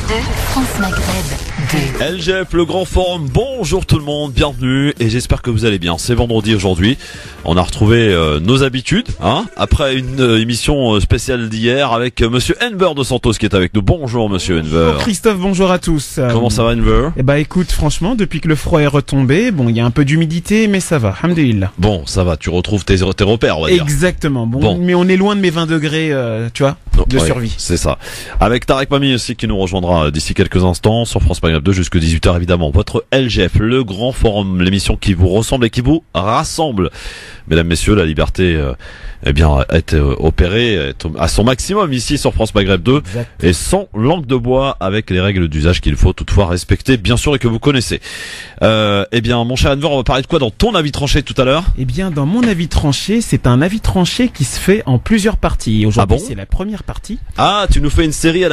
2, France Maghreb 2. LGF, le grand forum, bonjour tout le monde, bienvenue et j'espère que vous allez bien. C'est vendredi aujourd'hui, on a retrouvé nos habitudes, après une émission spéciale d'hier avec monsieur Enver de Santos qui est avec nous. Bonjour monsieur Enver. Bonjour Christophe, bonjour à tous. Comment ça va Enver? Eh bah écoute, franchement, depuis que le froid est retombé, bon, il y a un peu d'humidité, mais ça va, alhamdoulilah. Bon, ça va, tu retrouves tes repères, on va dire. Exactement, bon, mais on est loin de mes 20 degrés, tu vois, de survie. C'est ça. Avec Tarek Mami aussi qui nous rejoindra d'ici quelques instants sur France Maghreb 2 jusqu'à 18h évidemment. Votre LGF, le grand forum, l'émission qui vous ressemble et qui vous rassemble. Mesdames, messieurs, la liberté est opérée est à son maximum ici sur France Maghreb 2 et sans langue de bois avec les règles d'usage qu'il faut toutefois respecter bien sûr et que vous connaissez. Mon cher Enver, on va parler de quoi dans ton avis tranché tout à l'heure? Eh bien, dans mon avis tranché, c'est un avis tranché qui se fait en plusieurs parties. Aujourd'hui, c'est la première partie. Ah, tu nous fais une série à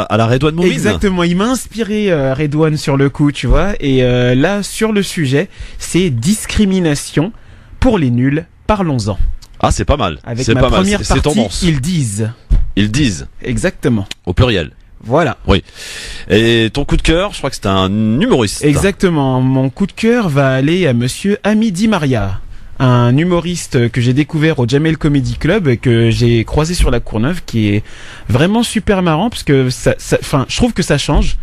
la Redouane Moumine. Exactement, il m'a inspiré Redouane sur le coup, tu vois. Et là, sur le sujet, c'est discrimination pour les nuls. Parlons-en. Ah, c'est pas mal. Avec c'est ma pas première mal. partie, tendance. ils disent. Ils disent. Exactement. Au pluriel. Voilà. Oui. Et ton coup de cœur, je crois que c'était un humoriste. Exactement. Mon coup de cœur va aller à monsieur Ami Di Maria, un humoriste que j'ai découvert au Jamel Comedy Club et que j'ai croisé sur la Courneuve, qui est vraiment super marrant parce que je trouve que ça change.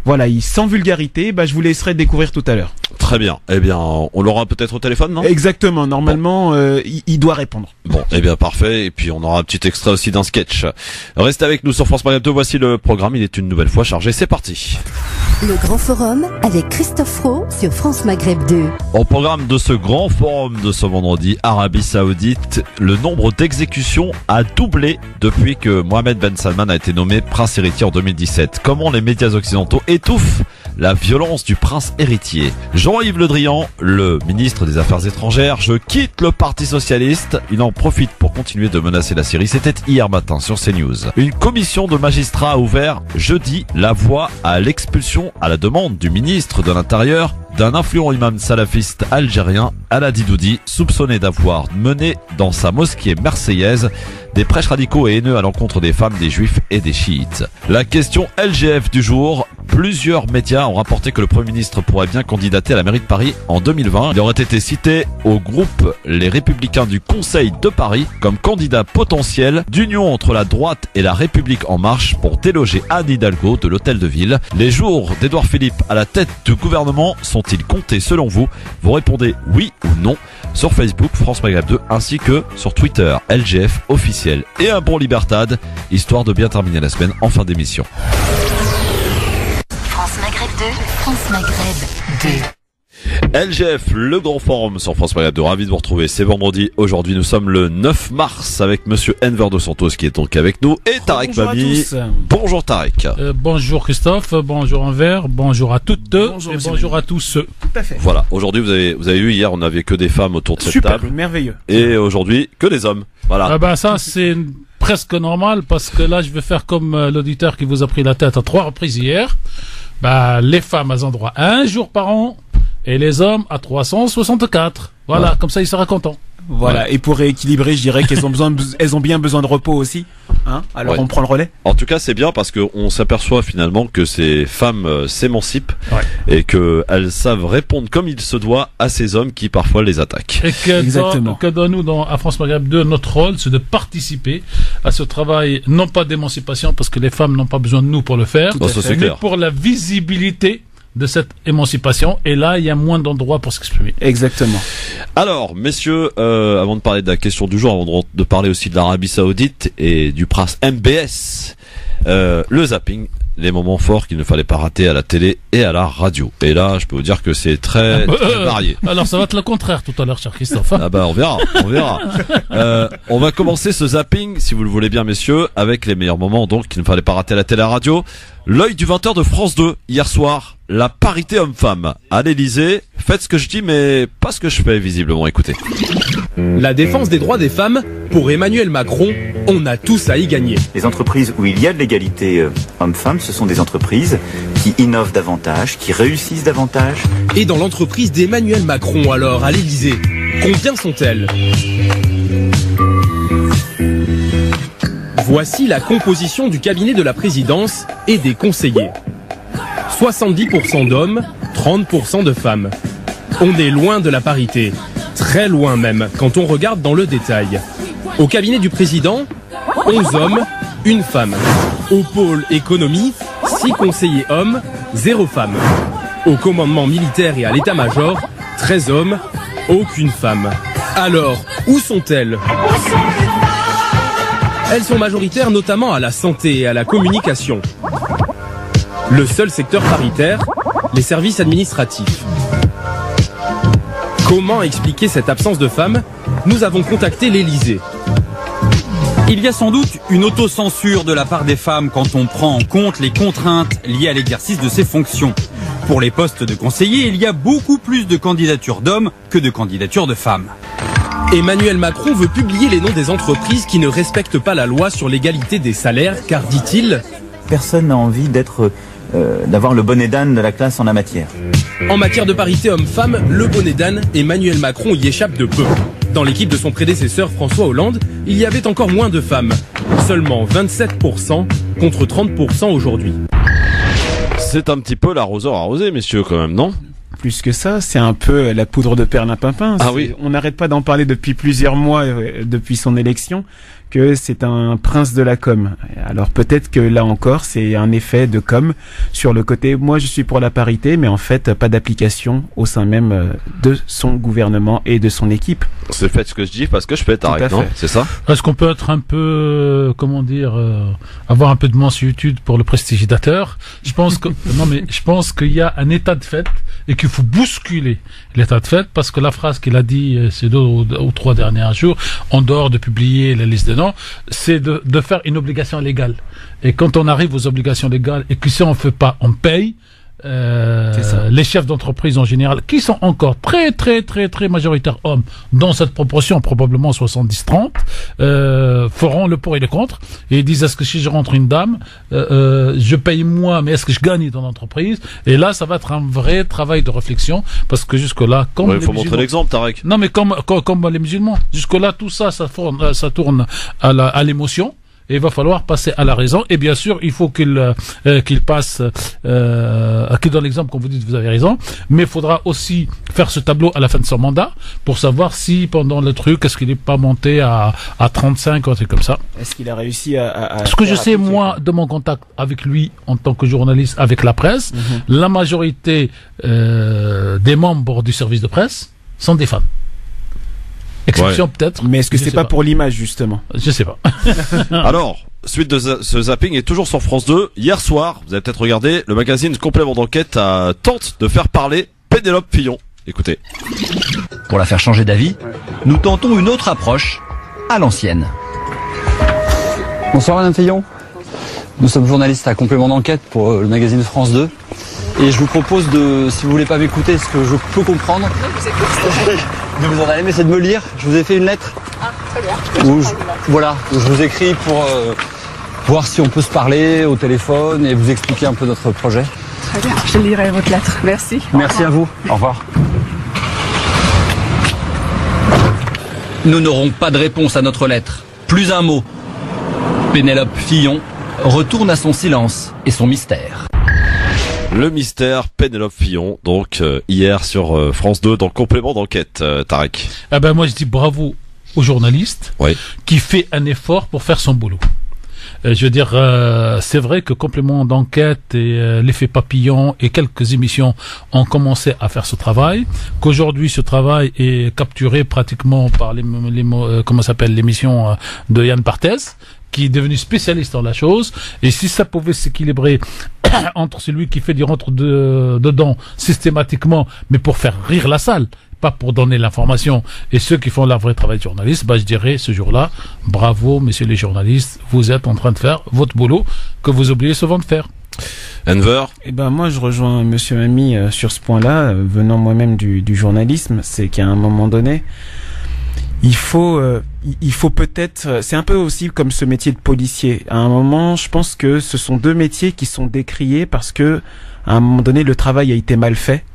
Voilà, sans vulgarité, je vous laisserai découvrir tout à l'heure. Très bien. Eh bien, on l'aura peut-être au téléphone, non? Exactement. Normalement, bon. Il doit répondre. Bon, eh bien, parfait. Et puis, on aura un petit extrait aussi d'un sketch. Restez avec nous sur France Maghreb 2. Voici le programme. Il est une nouvelle fois chargé. C'est parti. Le grand forum avec Christophe Fro sur France Maghreb 2. Au programme de ce grand forum de ce vendredi, Arabie Saoudite, le nombre d'exécutions a doublé depuis que Mohamed Ben Salman a été nommé prince héritier en 2017. Comment les médias occidentaux étouffent la violence du prince héritier? Jean-Yves Le Drian, le ministre des Affaires étrangères, je quitte le Parti socialiste. Il en profite pour continuer de menacer la Syrie. C'était hier matin sur CNews. Une commission de magistrats a ouvert jeudi la voie à l'expulsion à la demande du ministre de l'Intérieur d'un influent imam salafiste algérien, Aladi Doudi, soupçonné d'avoir mené dans sa mosquée marseillaise des prêches radicaux et haineux à l'encontre des femmes, des juifs et des chiites. La question LGF du jour, plusieurs médias ont rapporté que le Premier ministre pourrait bien candidater à la mairie de Paris en 2020. Il aurait été cité au groupe Les Républicains du Conseil de Paris comme candidat potentiel d'union entre la droite et la République en marche pour déloger Anne Hidalgo de l'hôtel de ville. Les jours d'Édouard Philippe à la tête du gouvernement sont-ils comptés selon vous? Vous répondez oui ou non sur Facebook France Maghreb 2 ainsi que sur Twitter LGF officiel. Et un bon libertad, histoire de bien terminer la semaine en fin d'émission. France Maghreb 2, France Maghreb 2. LGF, le grand forum sur France Maghreb 2. Ravi de vous retrouver. C'est vendredi. Aujourd'hui, nous sommes le 9 mars avec monsieur Enver de Santos qui est donc avec nous et Tarek Mami. Bonjour Tarek. Bonjour Christophe, bonjour Enver, bonjour à toutes bonjour, et bonjour à tous. Tout à fait. Voilà. Aujourd'hui, vous avez vu hier, on n'avait que des femmes autour de cette table. Merveilleux. Et aujourd'hui, que des hommes. Voilà. Ça, c'est presque normal parce que là, je vais faire comme l'auditeur qui vous a pris la tête à 3 reprises hier. Les femmes, elles ont droit à 1 jour par an. Et les hommes à 364. Voilà, comme ça il sera content. Voilà, et pour rééquilibrer, je dirais qu'elles ont bien besoin de repos aussi. Alors on prend le relais. En tout cas, c'est bien parce qu'on s'aperçoit finalement que ces femmes s'émancipent et qu'elles savent répondre comme il se doit à ces hommes qui parfois les attaquent. Et que dans nous, à France Maghreb 2, notre rôle, c'est de participer à ce travail, non pas d'émancipation, parce que les femmes n'ont pas besoin de nous pour le faire, mais pour la visibilité de cette émancipation, et là il y a moins d'endroits pour s'exprimer. Exactement. Alors messieurs, avant de parler de la question du jour, avant de parler aussi de l'Arabie Saoudite et du prince MBS, le zapping, les moments forts qu'il ne fallait pas rater à la télé et à la radio. Et là, je peux vous dire que c'est très varié. Alors ça va être le contraire tout à l'heure, cher Christophe. On verra. On va commencer ce zapping, si vous le voulez bien messieurs, avec les meilleurs moments donc qu'il ne fallait pas rater à la télé et à la radio. L'œil du 20h de France 2, hier soir, la parité homme-femme. À l'Elysée, faites ce que je dis mais pas ce que je fais visiblement, écoutez. La défense des droits des femmes, pour Emmanuel Macron, on a tous à y gagner. Les entreprises où il y a de l'égalité homme-femme, ce sont des entreprises qui innovent davantage, qui réussissent davantage. Et dans l'entreprise d'Emmanuel Macron alors, à l'Elysée, combien sont-elles ? Voici la composition du cabinet de la présidence et des conseillers. 70% d'hommes, 30% de femmes. On est loin de la parité, très loin même, quand on regarde dans le détail. Au cabinet du président, 11 hommes, 1 femme. Au pôle économie, 6 conseillers hommes, 0 femme. Au commandement militaire et à l'état-major, 13 hommes, aucune femme. Alors, où sont-elles ? Elles sont majoritaires notamment à la santé et à la communication. Le seul secteur paritaire, les services administratifs. Comment expliquer cette absence de femmes ? Nous avons contacté l'Élysée. Il y a sans doute une autocensure de la part des femmes quand on prend en compte les contraintes liées à l'exercice de ces fonctions. Pour les postes de conseillers, il y a beaucoup plus de candidatures d'hommes que de candidatures de femmes. Emmanuel Macron veut publier les noms des entreprises qui ne respectent pas la loi sur l'égalité des salaires, car, dit-il, personne n'a envie d'avoir le bonnet d'âne de la classe en la matière. En matière de parité homme-femme, le bonnet d'âne, Emmanuel Macron y échappe de peu. Dans l'équipe de son prédécesseur François Hollande, il y avait encore moins de femmes. Seulement 27% contre 30% aujourd'hui. C'est un petit peu l'arroseur arrosé, messieurs, quand même, non ? Plus que ça, c'est un peu la poudre de perlimpinpin. Ah oui. On n'arrête pas d'en parler depuis plusieurs mois, depuis son élection, que c'est un prince de la com. Alors peut-être que là encore, c'est un effet de com sur le côté, moi je suis pour la parité, mais en fait pas d'application au sein même de son gouvernement et de son équipe. C'est fait ce que je dis parce que je peux être arrêté, non ? C'est ça ? Est-ce qu'on peut être un peu, avoir un peu de mansuétude pour le prestigidateur ? Je pense que non, mais je pense qu'il y a un état de fait et qu'il faut bousculer l'état de fait, parce que la phrase qu'il a dit ces 2 ou 3 derniers jours, en dehors de publier la liste des noms, c'est de faire une obligation légale. Et quand on arrive aux obligations légales et que si on ne fait pas, on paye. Les chefs d'entreprise en général, qui sont encore très majoritaires hommes, dans cette proportion probablement 70-30, feront le pour et le contre, et ils disent, est-ce que si je rentre une dame, je paye moins, mais est-ce que je gagne dans l'entreprise ? Et là, ça va être un vrai travail de réflexion, parce que jusque-là, comme il faut montrer l'exemple, Tarek. Non, mais comme les musulmans, jusque-là, tout ça tourne à l'émotion. Et il va falloir passer à la raison. Et bien sûr, il faut qu'il passe, qu'il donne l'exemple, comme vous dites, vous avez raison. Mais il faudra aussi faire ce tableau à la fin de son mandat pour savoir si, pendant le truc, est-ce qu'il n'est pas monté à 35 ou un truc comme ça. Est-ce qu'il a réussi à ce que je sais, moi, de mon contact avec lui, en tant que journaliste, avec la presse, la majorité des membres du service de presse sont des femmes. Exception peut-être. Mais est-ce que c'est pas pour l'image, justement ? Je sais pas. Alors, suite de ce zapping est toujours sur France 2. Hier soir, vous avez peut-être regardé, le magazine Complément d'enquête tente de faire parler Pénélope Fillon. Écoutez. Pour la faire changer d'avis, nous tentons une autre approche, à l'ancienne. Bonsoir Madame Fillon. Nous sommes journalistes à Complément d'enquête pour le magazine France 2. Et je vous propose si vous voulez pas m'écouter, ce que je peux comprendre, de vous en aller, mais c'est de me lire. Je vous ai fait une lettre. Ah, très bien. Je vous écris pour voir si on peut se parler au téléphone et vous expliquer un peu notre projet. Très bien, je lirai votre lettre. Merci. Merci à vous. Au revoir. Nous n'aurons pas de réponse à notre lettre. Plus un mot. Pénélope Fillon retourne à son silence et son mystère. Le mystère Pénélope Fillon, donc hier sur France 2 dans Complément d'enquête, Tarek. Ah ben moi je dis bravo au journaliste qui fait un effort pour faire son boulot. Je veux dire, c'est vrai que Complément d'enquête et l'effet papillon et quelques émissions ont commencé à faire ce travail, qu'aujourd'hui ce travail est capturé pratiquement par l'émission de Yann Barthès, qui est devenu spécialiste dans la chose, et si ça pouvait s'équilibrer entre celui qui fait du rentre dedans systématiquement, mais pour faire rire la salle, pas pour donner l'information, et ceux qui font leur vrai travail de journaliste, je dirais ce jour-là, bravo messieurs les journalistes, vous êtes en train de faire votre boulot que vous oubliez souvent de faire. Enver. Moi je rejoins monsieur Ami sur ce point-là, venant moi-même du journalisme, c'est qu'à un moment donné, il faut peut-être, c'est un peu aussi comme ce métier de policier. À un moment, je pense que ce sont 2 métiers qui sont décriés parce que, à un moment donné, le travail a été mal fait.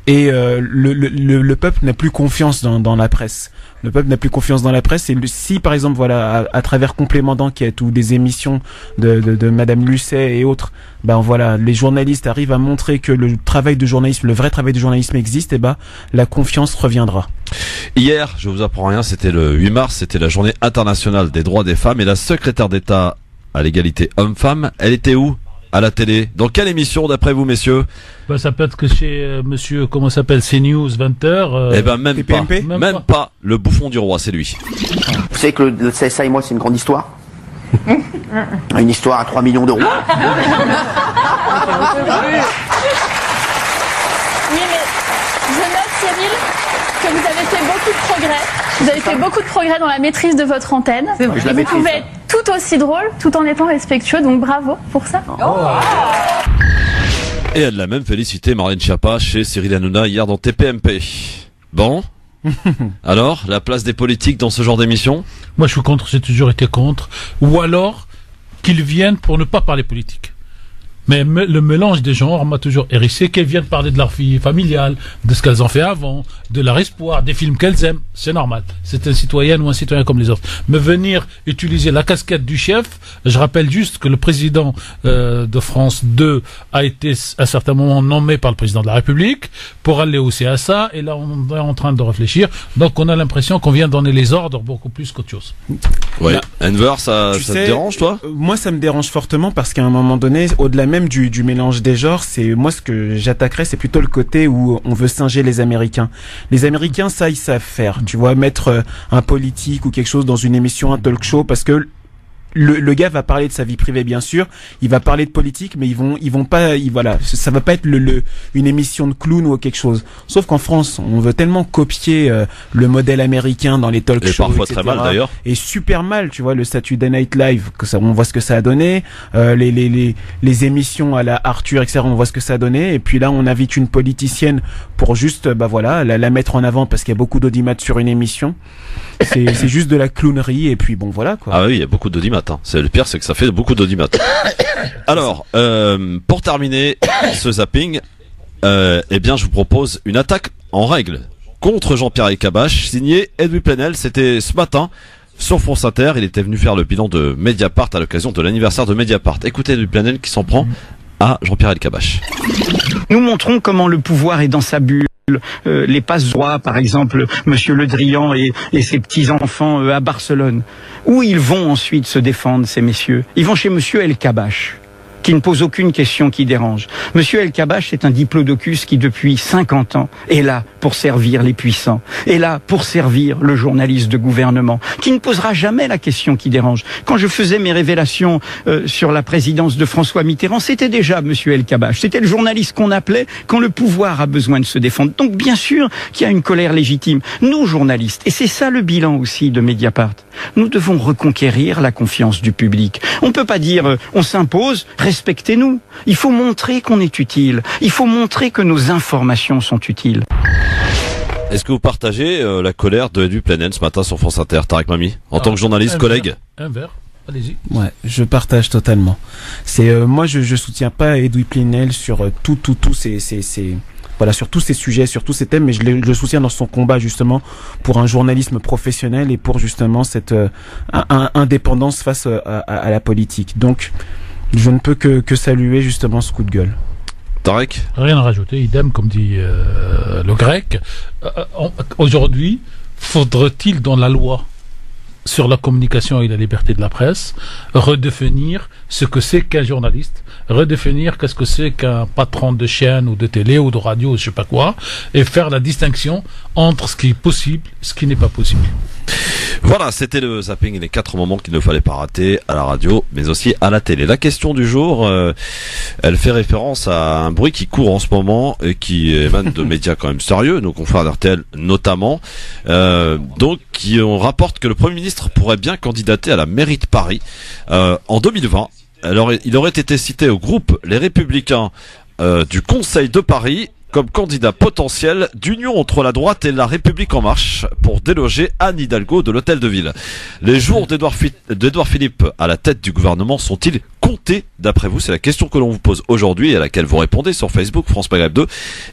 Et le peuple n'a plus confiance dans la presse. Le peuple n'a plus confiance dans la presse. Et si, par exemple, voilà, à travers complément d'enquête ou des émissions de Madame Lucet et autres, ben voilà, les journalistes arrivent à montrer que le travail de journalisme, le vrai travail de journalisme existe, et ben la confiance reviendra. Hier, je vous apprends rien, c'était le 8 mars, c'était la journée internationale des droits des femmes et la secrétaire d'État à l'égalité homme-femme, elle était où? À la télé. Dans quelle émission, d'après vous, messieurs? Ben, ça peut être que chez monsieur, comment s'appelle, CNews, 20h. Eh ben, même pas. Même pas. Le bouffon du roi, c'est lui. Vous savez que le CSA et moi, c'est une grande histoire. Une histoire à 3 millions d'euros. Oui, mais je note, Cyril, que vous avez fait beaucoup de progrès. Vous avez fait beaucoup de progrès dans la maîtrise de votre antenne. Je vous pouvez être tout aussi drôle, tout en étant respectueux, donc bravo pour ça. Et elle l'a même félicité, Marlène Schiappa, chez Cyril Hanouna hier dans TPMP. Bon. Alors, la place des politiques dans ce genre d'émission? Moi, je suis contre, j'ai toujours été contre. Ou alors, qu'ils viennent pour ne pas parler politique. Mais le mélange des genres m'a toujours hérissé, qu'elles viennent parler de leur vie familiale, de ce qu'elles ont fait avant, de leur espoir, des films qu'elles aiment, c'est normal. C'est une citoyenne ou un citoyen comme les autres. Mais venir utiliser la casquette du chef, je rappelle juste que le président de France 2 a été à un certain moment nommé par le président de la République pour aller au CSA, et là on est en train de réfléchir, donc on a l'impression qu'on vient donner les ordres beaucoup plus qu'autre chose. Ouais. Enver, ça te dérange, toi? Moi, ça me dérange fortement parce qu'à un moment donné, au-delà même du mélange des genres, c'est moi ce que j'attaquerais, c'est plutôt le côté où on veut singer les Américains. Les Américains, ça, ils savent faire. Tu vois, mettre un politique ou quelque chose dans une émission, un talk show, parce que le gars va parler de sa vie privée, bien sûr, il va parler de politique, mais ils vont pas, voilà, ça va pas être une émission de clown ou quelque chose. Sauf qu'en France, on veut tellement copier le modèle américain dans les talk shows, parfois etc. très mal d'ailleurs. Et super mal, tu vois, le Saturday Night Live, que ça, on voit ce que ça a donné, les émissions à la Arthur, etc. On voit ce que ça a donné. Et puis là, on invite une politicienne pour juste, bah voilà, la mettre en avant parce qu'il y a beaucoup d'audimat sur une émission. C'est juste de la clownerie et puis bon, voilà quoi. Ah oui, il y a beaucoup d'audimat. C'est le pire, c'est que ça fait beaucoup d'audimat. Alors, pour terminer ce zapping, eh bien, je vous propose une attaque en règle contre Jean-Pierre Elkabbach, signé Edoui Plenel. C'était ce matin sur France Inter. Il était venu faire le bilan de Mediapart à l'occasion de l'anniversaire de Mediapart. Écoutez Edoui Plenel qui s'en prend à Jean-Pierre Elkabbach. Nous montrons comment le pouvoir est dans sa bulle. Les passe-droits, par exemple, Monsieur Le Drian et ses petits-enfants à Barcelone. Où ils vont ensuite se défendre, ces messieurs? Ils vont chez Monsieur Elkabbach, qui ne pose aucune question qui dérange. Monsieur Elkabbach est un diplodocus qui, depuis 50 ans, est là pour servir les puissants, est là pour servir le journaliste de gouvernement, qui ne posera jamais la question qui dérange. Quand je faisais mes révélations sur la présidence de François Mitterrand, c'était déjà Monsieur Elkabbach. C'était le journaliste qu'on appelait quand le pouvoir a besoin de se défendre. Donc bien sûr qu'il y a une colère légitime. Nous, journalistes, et c'est ça le bilan aussi de Mediapart, nous devons reconquérir la confiance du public. On ne peut pas dire on s'impose, respectez-nous. Il faut montrer qu'on est utile. Il faut montrer que nos informations sont utiles. Est-ce que vous partagez la colère de Edoui Plenel ce matin sur France Inter, Tarek Mami, en tant que journaliste, collègue? Un verre, allez-y. Ouais, je partage totalement. C'est moi, je soutiens pas Edoui Plenel sur tous ces voilà, sur tous ces sujets, sur tous ces thèmes, mais je le soutiens dans son combat justement pour un journalisme professionnel et pour justement cette indépendance face à la politique. Donc, je ne peux que saluer justement ce coup de gueule. Tarek ? Rien à rajouter, idem comme dit le grec. Aujourd'hui, faudrait-il dans la loi sur la communication et la liberté de la presse, redéfinir ce que c'est qu'un journaliste, redéfinir qu'est-ce que c'est qu'un patron de chaîne ou de télé ou de radio, je sais pas quoi, et faire la distinction entre ce qui est possible et ce qui n'est pas possible. Voilà, c'était le zapping, les 4 moments qu'il ne fallait pas rater à la radio, mais aussi à la télé. La question du jour, elle fait référence à un bruit qui court en ce moment et qui émane de médias quand même sérieux, nos confrères d'RTL notamment, donc qui on rapporte que le Premier ministre pourrait bien candidater à la mairie de Paris en 2020. Alors, il aurait été cité au groupe Les Républicains du Conseil de Paris comme candidat potentiel d'union entre la droite et la République en marche pour déloger Anne Hidalgo de l'Hôtel de Ville. Les jours d'Édouard Philippe à la tête du gouvernement sont-ils compter d'après vous? C'est la question que l'on vous pose aujourd'hui et à laquelle vous répondez sur Facebook France Maghreb 2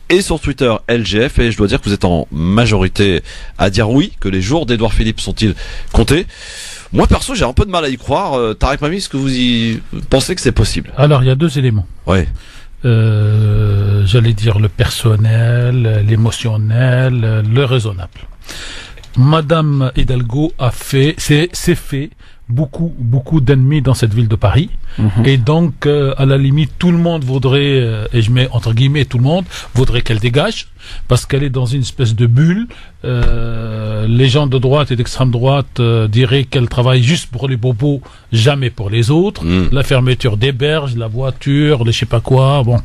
et sur Twitter LGF. Et je dois dire que vous êtes en majorité à dire oui, que les jours d'Édouard Philippe sont-ils comptés. Moi perso j'ai un peu de mal à y croire. Tarek Mami, est-ce que vous y pensez que c'est possible? Alors il y a deux éléments. Ouais. J'allais dire le personnel, l'émotionnel, le raisonnable. Madame Hidalgo s'est fait beaucoup d'ennemis dans cette ville de Paris. Et donc, à la limite, tout le monde voudrait, et je mets entre guillemets tout le monde, voudrait qu'elle dégage, parce qu'elle est dans une espèce de bulle. Les gens de droite et d'extrême droite diraient qu'elle travaille juste pour les bobos, jamais pour les autres. La fermeture des berges, la voiture, le je sais pas quoi, bon.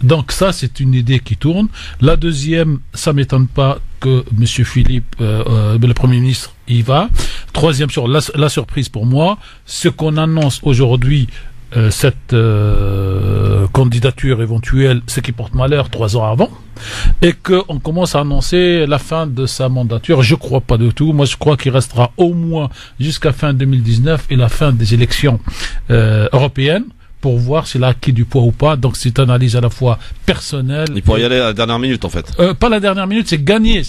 Donc ça, c'est une idée qui tourne. La deuxième, ça m'étonne pas que Monsieur Philippe, le Premier ministre, y va. Troisième, la surprise pour moi, ce qu'on annonce aujourd'hui, cette candidature éventuelle, ce qui porte malheur 3 ans avant, et qu'on commence à annoncer la fin de sa mandature. Je crois pas du tout. Moi, je crois qu'il restera au moins jusqu'à fin 2019 et la fin des élections européennes, pour voir s'il a acquis du poids ou pas. Donc c'est une analyse à la fois personnelle. Il pourrait y aller à la dernière minute en fait. Pas la dernière minute, c'est gagner.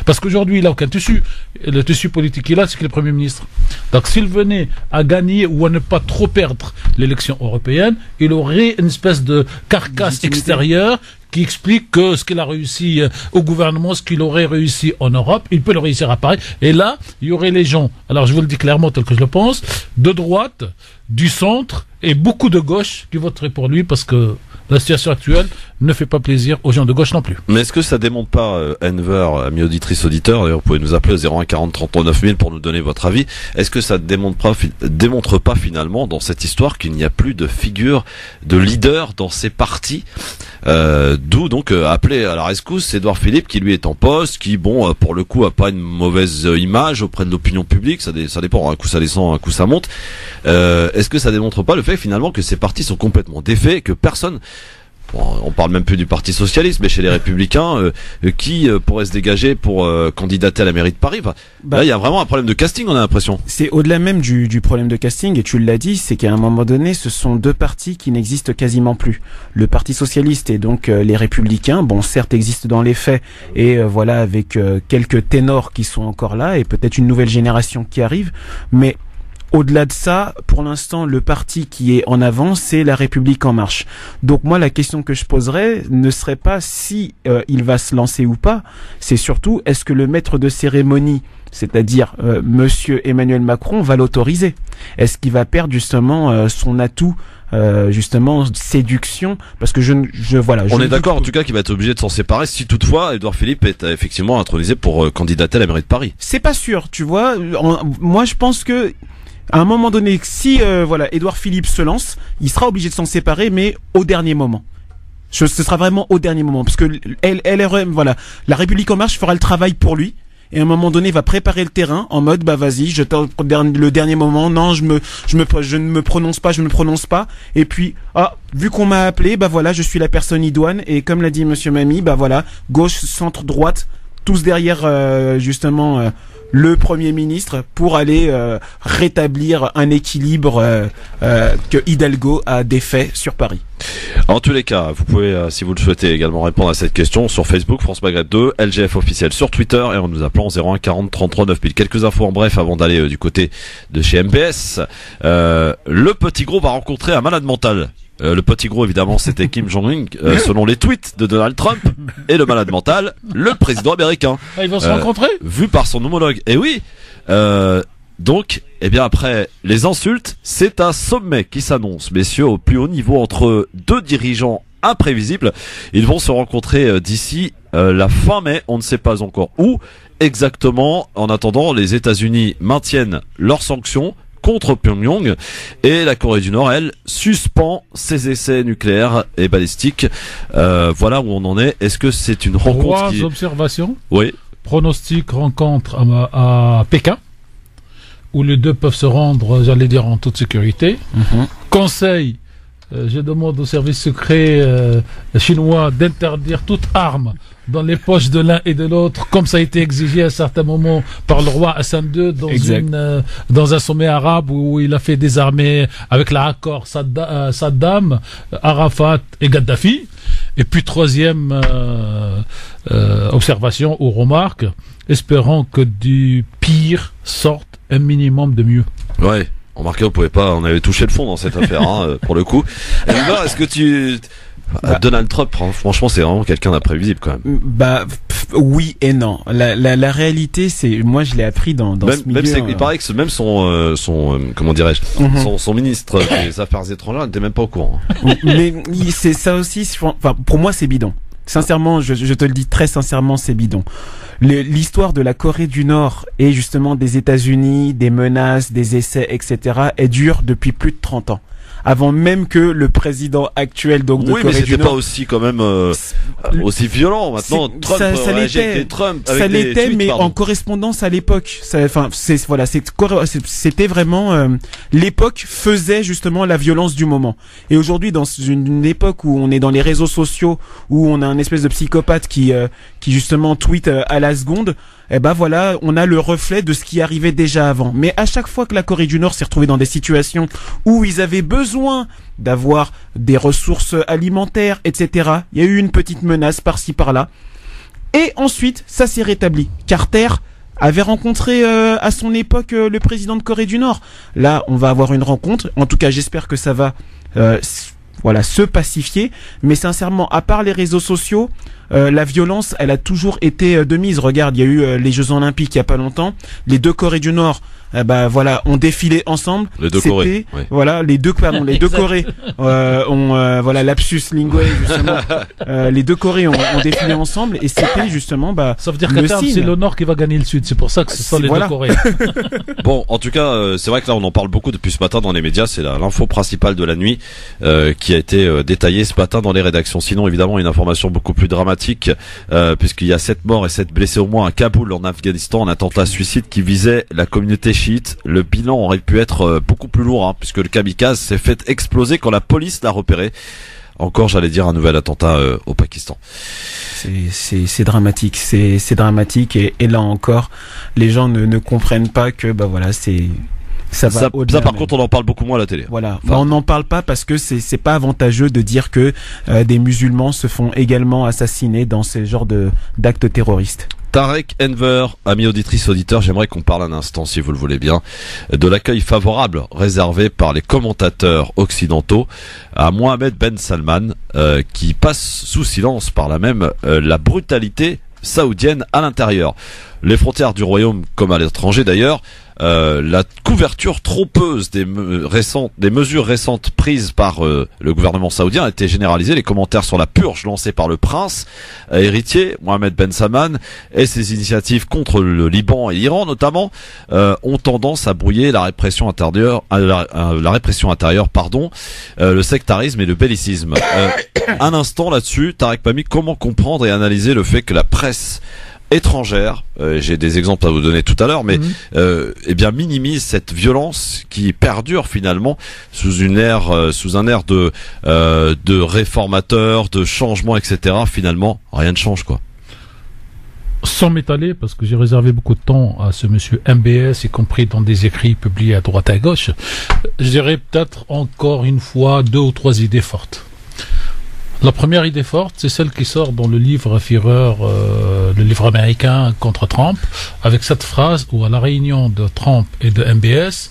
Parce qu'aujourd'hui il a aucun tissu. Le tissu politique qu'il a, c'est qu'il est Premier ministre. Donc s'il venait à gagner ou à ne pas trop perdre l'élection européenne, il aurait une espèce de carcasse extérieure qui explique que ce qu'il a réussi au gouvernement, ce qu'il aurait réussi en Europe, il peut le réussir à Paris. Et là, il y aurait les gens, alors je vous le dis clairement tel que je le pense, de droite, du centre et beaucoup de gauche qui voteraient pour lui, parce que la situation actuelle ne fait pas plaisir aux gens de gauche non plus. Mais est-ce que ça démontre pas, Enver, amis auditrices, auditeurs, d'ailleurs vous pouvez nous appeler au 01 40 39 000 pour nous donner votre avis, est-ce que ça démontre pas finalement dans cette histoire qu'il n'y a plus de figure de leader dans ces partis, d'où donc appelé à la rescousse Édouard Philippe qui lui est en poste, qui bon pour le coup a pas une mauvaise image auprès de l'opinion publique, ça dépend, un coup ça descend, un coup ça monte. Est-ce que ça démontre pas le fait finalement que ces partis sont complètement défaits, que personne, on parle même plus du Parti Socialiste, mais chez les Républicains, qui pourrait se dégager pour candidater à la mairie de Paris. Là, il y a vraiment un problème de casting, on a l'impression. C'est au-delà même du problème de casting, et tu l'as dit, c'est qu'à un moment donné, ce sont deux partis qui n'existent quasiment plus. Le Parti Socialiste et donc les Républicains, bon, certes, existent dans les faits, et voilà, avec quelques ténors qui sont encore là, et peut-être une nouvelle génération qui arrive, mais au-delà de ça, pour l'instant, le parti qui est en avant, c'est La République En Marche. Donc moi, la question que je poserais ne serait pas si il va se lancer ou pas, c'est surtout, est-ce que le maître de cérémonie, c'est-à-dire Monsieur Emmanuel Macron, va l'autoriser? Est-ce qu'il va perdre justement son atout justement séduction, parce que on est d'accord en tout cas qu'il va être obligé de s'en séparer si toutefois Édouard Philippe est effectivement intronisé pour candidater à la mairie de Paris. C'est pas sûr, tu vois. Moi, je pense que à un moment donné, si Édouard Philippe se lance, il sera obligé de s'en séparer, mais au dernier moment. Ce sera vraiment au dernier moment, parce que la République En Marche fera le travail pour lui. Et à un moment donné, il va préparer le terrain en mode, bah vas-y, le dernier moment, non, je ne me prononce pas. Et puis, vu qu'on m'a appelé, bah voilà, je suis la personne idoine. Et comme l'a dit Monsieur Mami, bah voilà, gauche, centre, droite, tous derrière justement le Premier ministre pour aller rétablir un équilibre que Hidalgo a défait sur Paris. En tous les cas, vous pouvez, si vous le souhaitez, également répondre à cette question sur Facebook, France Maghreb 2, LGF officiel sur Twitter et en nous appelant 01 40 33 9000. Quelques infos en bref avant d'aller du côté de chez MPS. Le petit gros va rencontrer un malade mental. Le petit gros, évidemment, c'était Kim Jong-un, selon les tweets de Donald Trump, et le malade mental, le président américain. Ils vont se rencontrer? Vu par son homologue. Et oui, donc, eh bien après les insultes, c'est un sommet qui s'annonce, messieurs, au plus haut niveau entre deux dirigeants imprévisibles. Ils vont se rencontrer d'ici la fin mai, on ne sait pas encore où exactement. En attendant, les États-Unis maintiennent leurs sanctions contre Pyongyang et la Corée du Nord, elle, suspend ses essais nucléaires et balistiques. Voilà où on en est. Est-ce que c'est une rencontre? 3 observations. Oui. Pronostic rencontre à Pékin, où les deux peuvent se rendre, j'allais dire, en toute sécurité. Conseil, je demande au service secret chinois d'interdire toute arme dans les poches de l'un et de l'autre, comme ça a été exigé à certains moments par le roi Hassan II dans un sommet arabe où il a fait désarmer avec l'accord Saddam, Arafat et Gaddafi. Et puis troisième observation ou remarque, espérons que du pire sorte un minimum de mieux. Ouais. Remarquez, on avait touché le fond dans cette affaire, pour le coup. Alors, est-ce que Donald Trump, franchement, c'est vraiment quelqu'un d'imprévisible quand même. Oui et non. La réalité, c'est, moi, je l'ai appris dans ce milieu. Il paraît que même son comment dirais-je, son ministre des Affaires étrangères n'était même pas au courant. Mais c'est ça aussi. Enfin, pour moi, c'est bidon. Sincèrement, je te le dis très sincèrement, c'est bidon. L'histoire de la Corée du Nord et justement des États-Unis, des menaces, des essais, etc., est dure depuis plus de 30 ans. Avant même que le président actuel de Corée du Nord... Oui, mais c'était pas aussi quand même aussi violent. Maintenant, Trump ça l'était, mais en correspondance à l'époque. C'était vraiment l'époque faisait justement la violence du moment. Et aujourd'hui, dans une époque où on est dans les réseaux sociaux, où on a un espèce de psychopathe qui justement tweet à la seconde, on a le reflet de ce qui arrivait déjà avant. Mais à chaque fois que la Corée du Nord s'est retrouvée dans des situations où ils avaient besoin d'avoir des ressources alimentaires, etc., il y a eu une petite menace par-ci par-là. Et ensuite, ça s'est rétabli. Carter avait rencontré à son époque le président de Corée du Nord. Là, on va avoir une rencontre. En tout cas, j'espère que ça va se pacifier. Mais sincèrement, à part les réseaux sociaux, la violence, elle a toujours été de mise. Regarde, il y a eu les Jeux Olympiques il y a pas longtemps. Les deux Corées du Nord, ont défilé ensemble. Les deux Corées. Oui. Voilà, les deux Corées ont lapsus linguae justement. Les deux Corées ont défilé ensemble et c'était justement ça veut dire qu'à terme c'est le Nord qui va gagner le Sud. C'est pour ça que ce sont les deux Corées. Bon, en tout cas, c'est vrai que là on en parle beaucoup depuis ce matin dans les médias. C'est l'info principale de la nuit qui a été détaillée ce matin dans les rédactions. Sinon, évidemment, une information beaucoup plus dramatique puisqu'il y a 7 morts et 7 blessés au moins à Kaboul en Afghanistan, un attentat suicide qui visait la communauté chiite. Le bilan aurait pu être beaucoup plus lourd puisque le kamikaze s'est fait exploser quand la police l'a repéré. Encore, j'allais dire, un nouvel attentat au Pakistan. C'est dramatique, c'est dramatique et là encore, les gens ne comprennent pas que ça par contre, on en parle beaucoup moins à la télé. Voilà. On n'en parle pas parce que c'est pas avantageux de dire que des musulmans se font également assassiner dans ce genre d'actes terroristes. Tarek Enver, amis auditrices, auditeurs, j'aimerais qu'on parle un instant, si vous le voulez bien, de l'accueil favorable réservé par les commentateurs occidentaux à Mohammed Ben Salman, qui passe sous silence par là même la brutalité saoudienne à l'intérieur. Les frontières du royaume, comme à l'étranger d'ailleurs, la couverture trompeuse des mesures récentes prises par le gouvernement saoudien a été généralisée. Les commentaires sur la purge lancée par le prince héritier Mohammed Ben Salman et ses initiatives contre le Liban et l'Iran notamment ont tendance à brouiller la répression intérieure, le sectarisme et le bellicisme. Un instant là-dessus, Tarek Pami, comment comprendre et analyser le fait que la presse étrangère, j'ai des exemples à vous donner tout à l'heure, mais minimise cette violence qui perdure finalement sous un air de réformateur, de changement, etc. Finalement, rien ne change quoi. Sans m'étaler, parce que j'ai réservé beaucoup de temps à ce monsieur MBS, y compris dans des écrits publiés à droite et à gauche, je dirais peut-être encore une fois 2 ou 3 idées fortes. La première idée forte, c'est celle qui sort dans le livre Führer, le livre américain contre Trump, avec cette phrase où à la réunion de Trump et de MBS,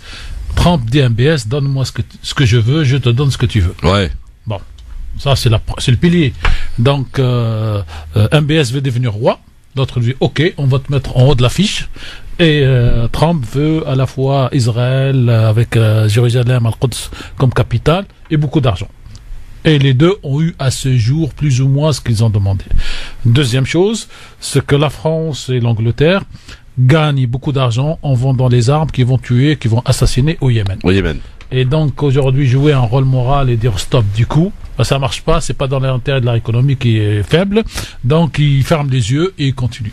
Trump dit à MBS, donne-moi ce que je veux, je te donne ce que tu veux. Ouais. Bon, ça c'est le pilier. Donc MBS veut devenir roi, l'autre lui dit ok, on va te mettre en haut de l'affiche. Et Trump veut à la fois Israël avec Jérusalem, Al-Quds comme capitale et beaucoup d'argent. Et les deux ont eu à ce jour plus ou moins ce qu'ils ont demandé. Deuxième chose, c'est que la France et l'Angleterre gagnent beaucoup d'argent en vendant les armes qui vont tuer, qui vont assassiner au Yémen. Au Yémen. Et donc aujourd'hui jouer un rôle moral et dire stop du coup, ça marche pas, c'est pas dans l'intérêt de leur économie qui est faible, donc ils ferment les yeux et ils continuent.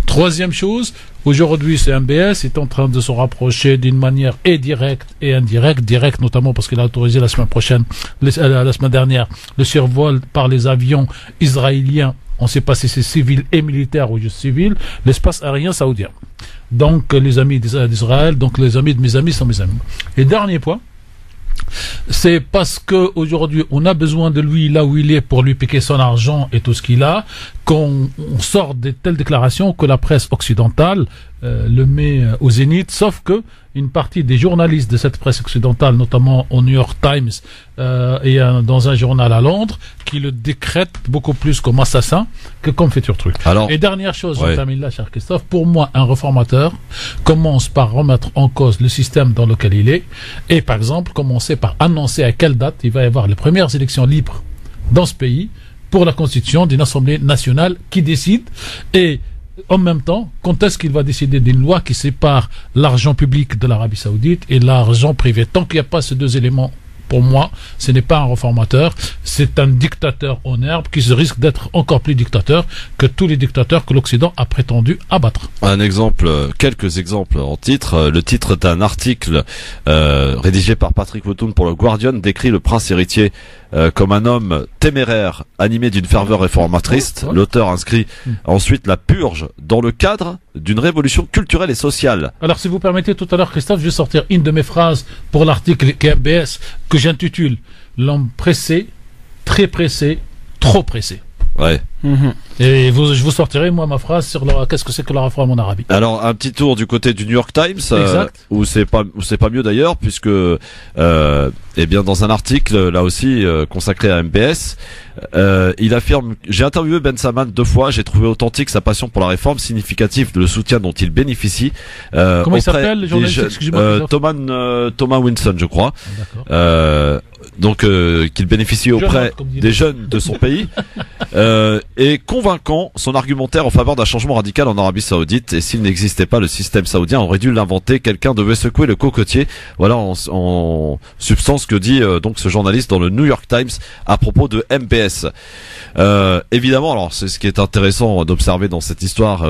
Troisième chose, aujourd'hui ce MBS est en train de se rapprocher d'une manière et directe et indirecte, directe notamment parce qu'il a autorisé la semaine dernière le survol par les avions israéliens On sait pas si c'est civil et militaire ou juste civil, l'espace aérien saoudien. Donc les amis d'Israël, donc les amis de mes amis sont mes amis. Et dernier point, c'est parce que aujourd'hui on a besoin de lui là où il est pour lui piquer son argent et tout ce qu'il a, qu'on sort de telles déclarations que la presse occidentale le met au zénith, sauf que une partie des journalistes de cette presse occidentale, notamment au New York Times et dans un journal à Londres, qui le décrètent beaucoup plus comme assassin que comme futur truc. Alors, et dernière chose, je termine là, cher Christophe, pour moi, un réformateur commence par remettre en cause le système dans lequel il est, et par exemple, commencer par annoncer à quelle date il va y avoir les premières élections libres dans ce pays pour la constitution d'une assemblée nationale qui décide, et en même temps, quand est-ce qu'il va décider d'une loi qui sépare l'argent public de l'Arabie Saoudite et l'argent privé? Tant qu'il n'y a pas ces deux éléments, pour moi, ce n'est pas un réformateur, c'est un dictateur en herbe qui se risque d'être encore plus dictateur que tous les dictateurs que l'Occident a prétendu abattre. Un exemple, quelques exemples en titre. Le titre d'un article rédigé par Patrick Wotoun pour le Guardian décrit le prince héritier comme un homme téméraire, animé d'une ferveur réformatrice. L'auteur inscrit ensuite la purge dans le cadre d'une révolution culturelle et sociale. Alors, si vous permettez, tout à l'heure, Christophe, je vais sortir une de mes phrases pour l'article KBS que j'intitule « L'homme pressé, très pressé, trop pressé ». Ouais. Et je vous sortirai moi ma phrase sur qu'est-ce que c'est que la réforme en Arabie. Alors un petit tour du côté du New York Times, où c'est pas mieux d'ailleurs, puisque eh bien dans un article là aussi consacré à MBS, il affirme: j'ai interviewé Ben Salman 2 fois, j'ai trouvé authentique sa passion pour la réforme, significatif de le soutien dont il bénéficie. Comment il s'appelle le journaliste? Thomas Winson, je crois. Donc qu'il bénéficie auprès des jeunes de son pays, et convaincant son argumentaire en faveur d'un changement radical en Arabie Saoudite. Et s'il n'existait pas, le système saoudien aurait dû l'inventer. Quelqu'un devait secouer le cocotier. Voilà en substance que dit donc ce journaliste dans le New York Times à propos de MBS. Évidemment, alors c'est ce qui est intéressant d'observer dans cette histoire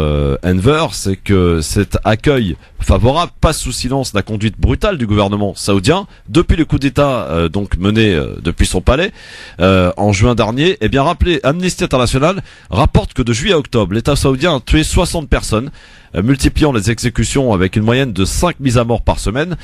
Enver, c'est que cet accueil favorable passe sous silence la conduite brutale du gouvernement saoudien depuis le coup d'État donc mené depuis son palais en juin dernier. Et bien rappelé, Amnesty International rapporte que de juillet à octobre, l'État saoudien a tué 60 personnes, multipliant les exécutions avec une moyenne de 5 mises à mort par semaine.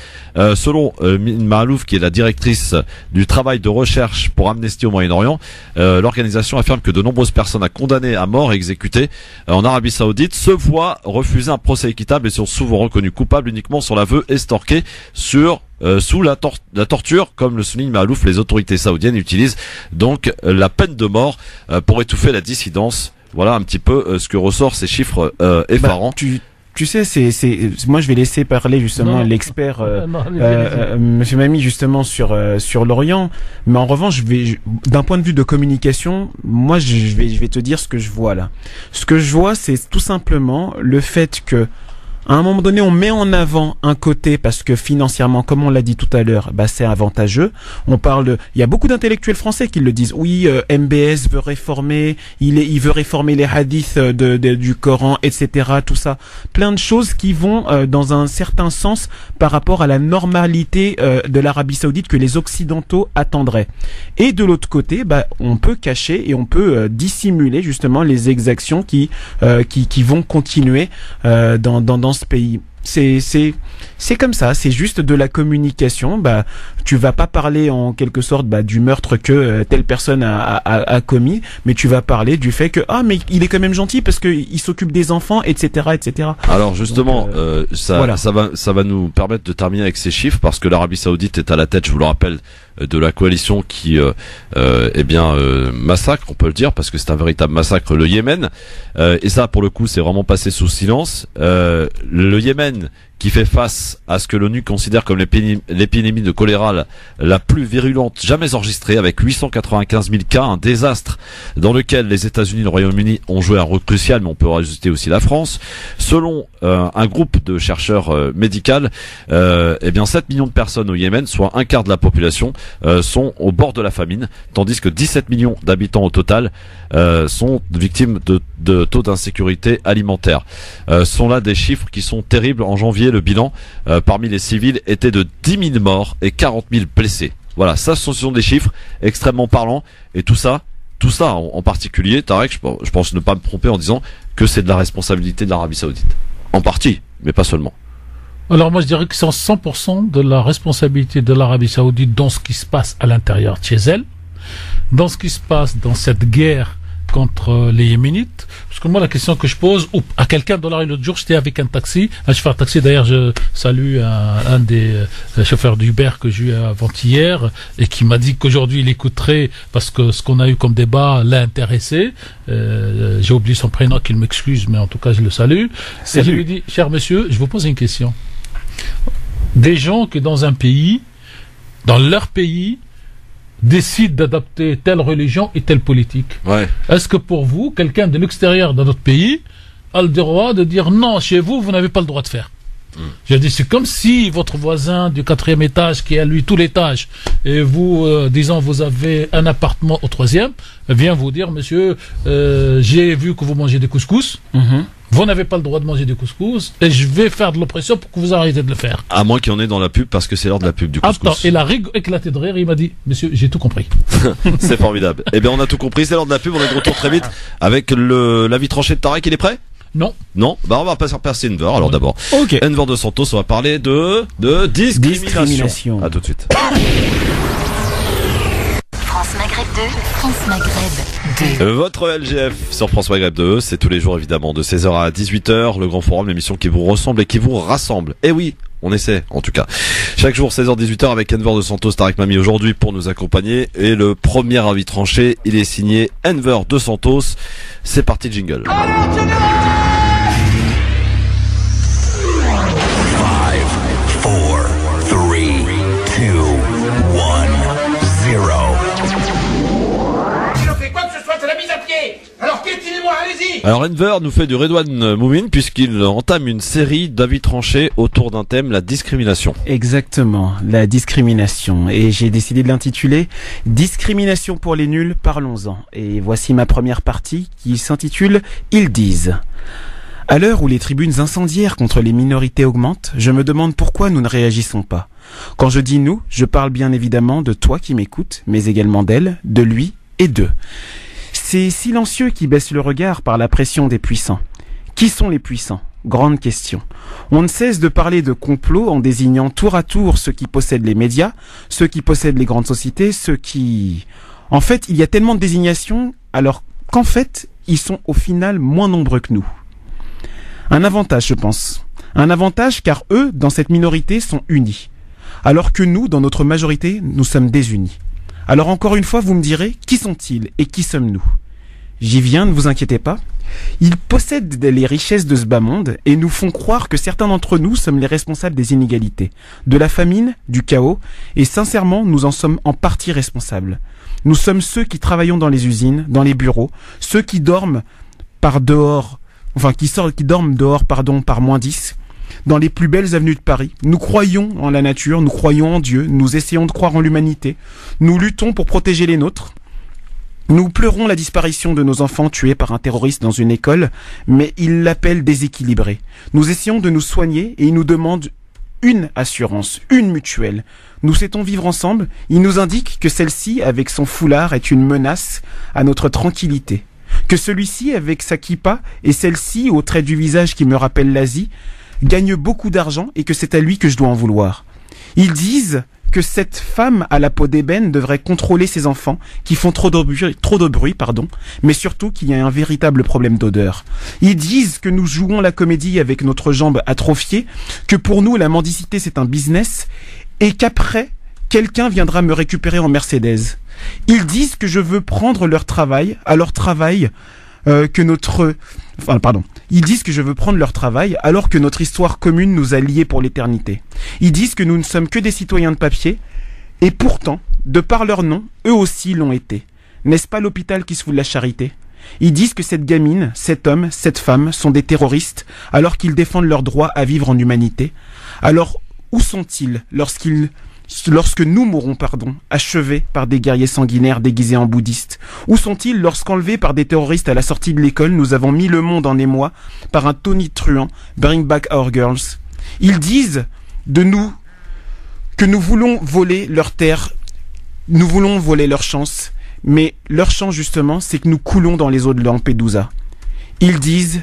Selon Min Mahalouf, qui est la directrice du travail de recherche pour Amnesty au Moyen-Orient, l'organisation affirme que de nombreuses personnes condamnées à mort et exécutées en Arabie Saoudite se voient refuser un procès équitable et sont souvent reconnues coupables uniquement sur l'aveu estorqué sous la torture, comme le souligne Mahalouf. Les autorités saoudiennes utilisent donc la peine de mort pour étouffer la dissidence. Voilà un petit peu ce que ressort ces chiffres effarants. Tu sais, moi je vais laisser parler justement l'expert Monsieur Mami justement sur l'Orient, mais en revanche d'un point de vue de communication, moi je vais te dire ce que je vois là. Ce que je vois, c'est tout simplement le fait que à un moment donné, on met en avant un côté parce que financièrement, comme on l'a dit tout à l'heure, c'est avantageux. Il y a beaucoup d'intellectuels français qui le disent. Oui, MBS veut réformer, il veut réformer les hadiths du Coran, etc. Tout ça, plein de choses qui vont dans un certain sens par rapport à la normalité de l'Arabie Saoudite que les Occidentaux attendraient. Et de l'autre côté, on peut cacher et on peut dissimuler justement les exactions qui vont continuer dans ce pays. C'est comme ça, c'est juste de la communication. Tu vas pas parler en quelque sorte du meurtre que telle personne a commis, mais tu vas parler du fait que mais il est quand même gentil parce que il s'occupe des enfants, etc., etc. Alors justement, ça va nous permettre de terminer avec ces chiffres, parce que l'Arabie Saoudite est à la tête, je vous le rappelle, de la coalition qui massacre, on peut le dire, parce que c'est un véritable massacre, le Yémen. Et ça, pour le coup, c'est vraiment passé sous silence. Le Yémen, qui fait face à ce que l'ONU considère comme l'épidémie de choléra la plus virulente jamais enregistrée, avec 895 000 cas, un désastre dans lequel les États-Unis et le Royaume-Uni ont joué un rôle crucial, mais on peut rajouter aussi la France. Selon un groupe de chercheurs médicaux, 7 millions de personnes au Yémen, soit un quart de la population, sont au bord de la famine, tandis que 17 millions d'habitants au total sont victimes de taux d'insécurité alimentaire. Sont là des chiffres qui sont terribles. En janvier, le bilan parmi les civils était de 10 000 morts et 40 000 blessés. Voilà, ça ce sont des chiffres extrêmement parlants, et tout ça tout ça en particulier, Tarek, je pense ne pas me tromper en disant que c'est de la responsabilité de l'Arabie Saoudite. En partie, mais pas seulement. Alors moi je dirais que c'est en 100% de la responsabilité de l'Arabie Saoudite dans ce qui se passe à l'intérieur de chez elle, dans ce qui se passe dans cette guerre contre les Yéménites. Parce que moi la question que je pose à quelqu'un dans la rue l'autre jour, j'étais avec un chauffeur de taxi, d'ailleurs je salue un des chauffeurs d'Uber que j'ai eu avant-hier et qui m'a dit qu'aujourd'hui il écouterait parce que ce qu'on a eu comme débat l'a intéressé. J'ai oublié son prénom, qu'il m'excuse, mais en tout cas je le salue. Et je lui dis, cher monsieur, je vous pose une question. Des gens qui dans un pays, dans leur pays, décident d'adopter telle religion et telle politique. Ouais. Est-ce que pour vous, quelqu'un de l'extérieur de notre pays a le droit de dire non, chez vous, vous n'avez pas le droit de faire? Je dis, c'est comme si votre voisin du 4e étage, qui a lui tout l'étage, et vous, disons, vous avez un appartement au 3e, vient vous dire, monsieur, j'ai vu que vous mangez des couscous. Vous n'avez pas le droit de manger du couscous et je vais faire de l'oppression pour que vous arrêtez de le faire. À moins qu'il y en ait dans la pub parce que c'est l'heure de la pub du couscous. Attends, et la éclaté de rire, il m'a dit, monsieur, j'ai tout compris. C'est formidable. Eh bien, on a tout compris, c'est l'heure de la pub, on est de retour très vite avec l'avis tranché de Tarek, il est prêt? Non. Non? Bah, on va passer par Enver, alors d'abord. Ok. Enver de Santos, on va parler de discrimination. À tout de suite. France Maghreb 2, France Maghreb 2. Votre LGF sur France Maghreb 2, c'est tous les jours évidemment de 16h à 18h, le Grand Forum, l'émission qui vous ressemble et qui vous rassemble. Eh oui, on essaie en tout cas. Chaque jour 16h-18h avec Enver de Santos, Tarek Mami aujourd'hui pour nous accompagner. Et le premier avis tranché, il est signé Enver de Santos. C'est parti, jingle. Alors Enver nous fait du Redouane Moumine puisqu'il entame une série d'avis tranchés autour d'un thème, la discrimination. Exactement, la discrimination. Et j'ai décidé de l'intituler « Discrimination pour les nuls, parlons-en ». Et voici ma première partie qui s'intitule « Ils disent ». À l'heure où les tribunes incendiaires contre les minorités augmentent, je me demande pourquoi nous ne réagissons pas. Quand je dis « nous », je parle bien évidemment de toi qui m'écoutes, mais également d'elle, de lui et d'eux. Ces silencieux qui baissent le regard par la pression des puissants. Qui sont les puissants? Grande question. On ne cesse de parler de complot en désignant tour à tour ceux qui possèdent les médias, ceux qui possèdent les grandes sociétés, ceux qui... En fait, il y a tellement de désignations, alors qu'en fait, ils sont au final moins nombreux que nous. Un avantage, je pense. Un avantage car eux, dans cette minorité, sont unis. Alors que nous, dans notre majorité, nous sommes désunis. Alors encore une fois, vous me direz, qui sont-ils et qui sommes-nous? J'y viens, ne vous inquiétez pas. Ils possèdent les richesses de ce bas monde et nous font croire que certains d'entre nous sommes les responsables des inégalités, de la famine, du chaos, et sincèrement, nous en sommes en partie responsables. Nous sommes ceux qui travaillons dans les usines, dans les bureaux, ceux qui dorment par dorment dehors, par -10, dans les plus belles avenues de Paris. Nous croyons en la nature, nous croyons en Dieu, nous essayons de croire en l'humanité, nous luttons pour protéger les nôtres. Nous pleurons la disparition de nos enfants tués par un terroriste dans une école, mais ils l'appellent déséquilibré. Nous essayons de nous soigner et ils nous demandent une assurance, une mutuelle. Nous souhaitons vivre ensemble, ils nous indiquent que celle-ci, avec son foulard, est une menace à notre tranquillité. Que celui-ci, avec sa kippa, et celle-ci, au trait du visage qui me rappelle l'Asie, gagne beaucoup d'argent et que c'est à lui que je dois en vouloir. Ils disent que cette femme à la peau d'ébène devrait contrôler ses enfants qui font trop de bruit, mais surtout qu'il y a un véritable problème d'odeur. Ils disent que nous jouons la comédie avec notre jambe atrophiée, que pour nous la mendicité c'est un business et qu'après quelqu'un viendra me récupérer en Mercedes. Ils disent que je veux prendre leur travail, Ils disent que je veux prendre leur travail alors que notre histoire commune nous a liés pour l'éternité. Ils disent que nous ne sommes que des citoyens de papier et pourtant, de par leur nom, eux aussi l'ont été. N'est-ce pas l'hôpital qui se fout de la charité? Ils disent que cette gamine, cet homme, cette femme sont des terroristes alors qu'ils défendent leur droit à vivre en humanité. Alors, où sont-ils lorsque nous mourrons, achevés par des guerriers sanguinaires déguisés en bouddhistes? Où sont-ils lorsqu'enlevés par des terroristes à la sortie de l'école, nous avons mis le monde en émoi par un tonitruant, bring back our girls? Ils disent de nous que nous voulons voler leur terre, nous voulons voler leur chance, Mais leur chant, justement, c'est que nous coulons dans les eaux de Lampedusa. Ils disent.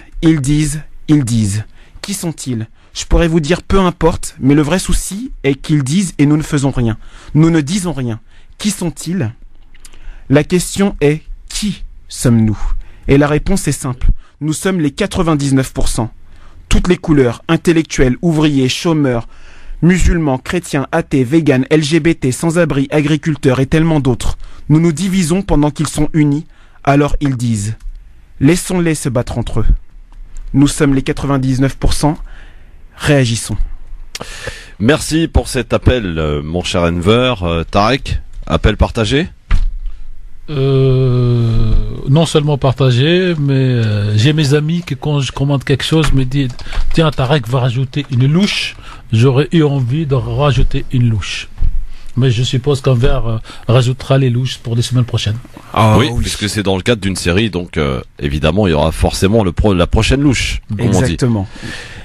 Qui sont-ils? Je pourrais vous dire peu importe, mais le vrai souci est qu'ils disent et nous ne faisons rien. Nous ne disons rien. Qui sont-ils? La question est qui sommes-nous? Et la réponse est simple. Nous sommes les 99%. Toutes les couleurs, intellectuels, ouvriers, chômeurs, musulmans, chrétiens, athées, véganes, LGBT, sans-abri, agriculteurs et tellement d'autres. Nous nous divisons pendant qu'ils sont unis, alors ils disent. Laissons-les se battre entre eux. Nous sommes les 99%. Réagissons. Merci pour cet appel, mon cher Enver. Tarek, appel partagé? Non seulement partagé, mais j'ai mes amis qui, quand je commande quelque chose, me disent tiens, Tarek va rajouter une louche. J'aurais eu envie de rajouter une louche. Mais je suppose qu'Enver rajoutera les louches pour les semaines prochaines. Oui, puisque c'est dans le cadre d'une série, donc évidemment il y aura forcément la prochaine louche. Exactement.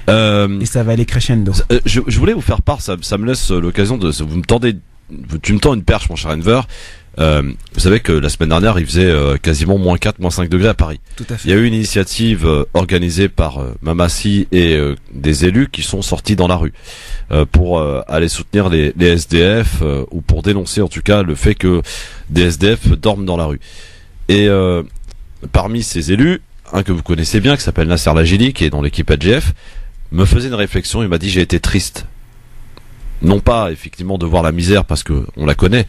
Et ça va aller crescendo. Je voulais vous faire part, ça me laisse l'occasion de... Tu me tends une perche, mon cher Enver. Vous savez que la semaine dernière il faisait quasiment moins 4, moins 5 degrés à Paris. Tout à fait. Il y a eu une initiative organisée par Mamassi et des élus qui sont sortis dans la rue pour aller soutenir les SDF ou pour dénoncer en tout cas le fait que des SDF dorment dans la rue. Et parmi ces élus, un que vous connaissez bien qui s'appelle Nasser Lajili, qui est dans l'équipe AGF, me faisait une réflexion. Il m'a dit j'ai été triste, non pas effectivement de voir la misère parce que on la connaît,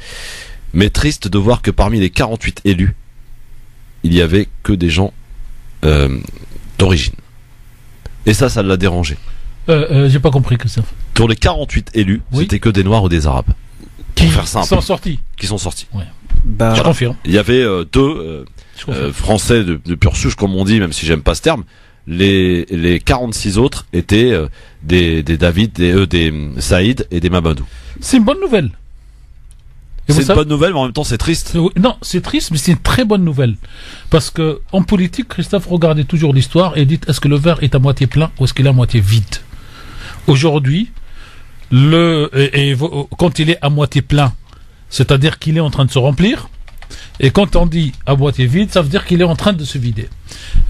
mais triste de voir que parmi les 48 élus, il y avait que des gens d'origine. Et ça l'a dérangé. J'ai pas compris, Christophe. Sur les 48 élus, c'était que des Noirs ou des Arabes. Qui sont sortis. Qui sont sortis. Ouais. Je confirme. Il y avait deux Français de pure souche, comme on dit, même si j'aime pas ce terme. Les 46 autres étaient des David, des Saïd et des Mamadou. C'est une bonne nouvelle. C'est une bonne nouvelle, mais en même temps c'est triste. Non, c'est triste, mais c'est une très bonne nouvelle. Parce que en politique, Christophe, regardez toujours l'histoire et dites est-ce que le verre est à moitié plein ou est-ce qu'il est à moitié vide? Aujourd'hui, quand il est à moitié plein, c'est-à-dire qu'il est en train de se remplir. Et quand on dit à moitié vide, ça veut dire qu'il est en train de se vider.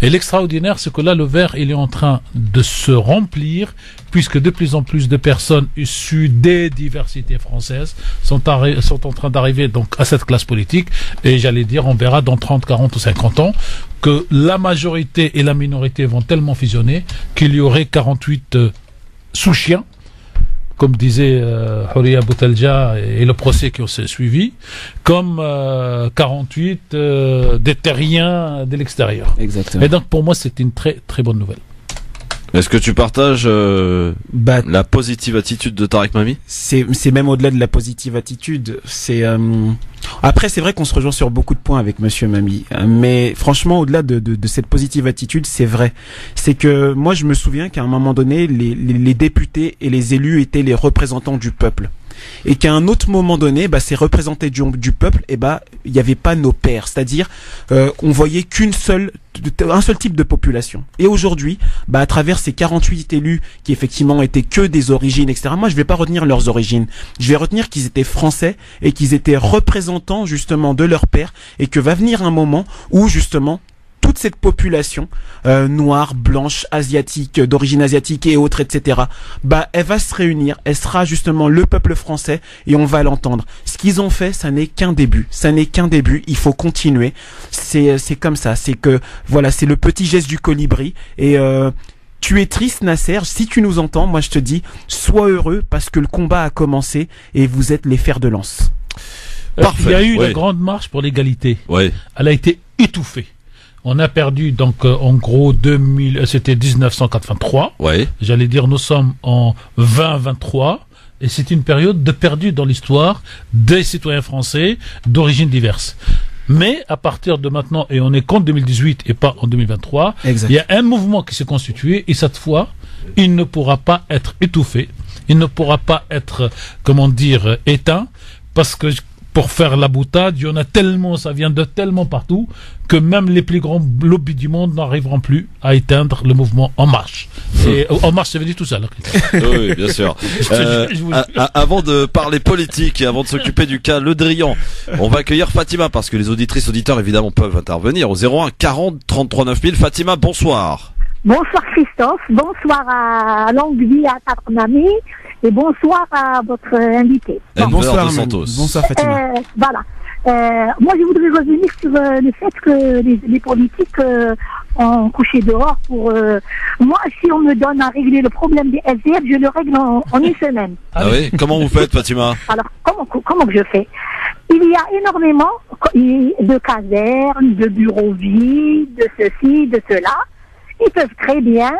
Et l'extraordinaire, c'est que là, le verre, il est en train de se remplir, puisque de plus en plus de personnes issues des diversités françaises sont en train d'arriver donc à cette classe politique. Et j'allais dire, on verra dans 30, 40 ou 50 ans que la majorité et la minorité vont tellement fusionner qu'il y aurait 48 sous-chiens, comme disait Houria Boutelja et le procès qui s'est suivi, comme 48 des terriens de l'extérieur. Exactement. Et donc pour moi c'est une très très bonne nouvelle. Est-ce que tu partages la positive attitude de Tarek Mami? C'est même au-delà de la positive attitude. Après, c'est vrai qu'on se rejoint sur beaucoup de points avec Monsieur Mami, mais franchement, au-delà de cette positive attitude, c'est vrai. C'est que moi, je me souviens qu'à un moment donné, les députés et les élus étaient les représentants du peuple. Et qu'à un autre moment donné, ces représentants du peuple, il n'y avait pas nos pairs, c'est-à-dire on voyait un seul type de population. Et aujourd'hui, à travers ces 48 élus qui effectivement étaient que des origines, etc. Moi, je vais pas retenir leurs origines. Je vais retenir qu'ils étaient français et qu'ils étaient représentants justement de leurs pairs, et que va venir un moment où justement toute cette population noire, blanche, asiatique, d'origine asiatique et autres, etc. Elle va se réunir, elle sera justement le peuple français et on va l'entendre. Ce qu'ils ont fait, ça n'est qu'un début. Ça n'est qu'un début. Il faut continuer. C'est comme ça. C'est que voilà, c'est le petit geste du colibri. Et tu es triste, Nasser. Si tu nous entends, moi je te dis, sois heureux parce que le combat a commencé et vous êtes les fers de lance. Parfait. Il y a eu la grande marche pour l'égalité. Ouais. Elle a été étouffée. On a perdu donc en gros c'était 1983. Ouais. J'allais dire nous sommes en 2023 et c'est une période de perdu dans l'histoire des citoyens français d'origines diverses. Mais à partir de maintenant, et on est qu'en 2018 et pas en 2023, exact. Il y a un mouvement qui s'est constitué et cette fois, il ne pourra pas être étouffé, il ne pourra pas être, éteint, parce que pour faire la boutade. Il y en a tellement, ça vient de tellement partout, que même les plus grands lobbies du monde n'arriveront plus à éteindre le mouvement En Marche. Et En Marche, ça veut dire tout ça. Oui, bien sûr. Avant de parler politique et avant de s'occuper du cas Le Drian, on va accueillir Fatima, parce que les auditrices, auditeurs, évidemment, peuvent intervenir au 01 40 33 9000. Fatima, bonsoir. Bonsoir Christophe, bonsoir à Longue Vie à Tarnami et bonsoir à votre invité. Bonsoir Santos. Bonsoir Fatima. Voilà. Moi je voudrais revenir sur le fait que les politiques ont couché dehors pour... moi, si on me donne à régler le problème des SDF, je le règle en une semaine. Ah oui? Comment vous faites, Fatima? Alors, comment que je fais? Il y a énormément de casernes, de bureaux vides, de ceci, de cela. Ils peuvent très bien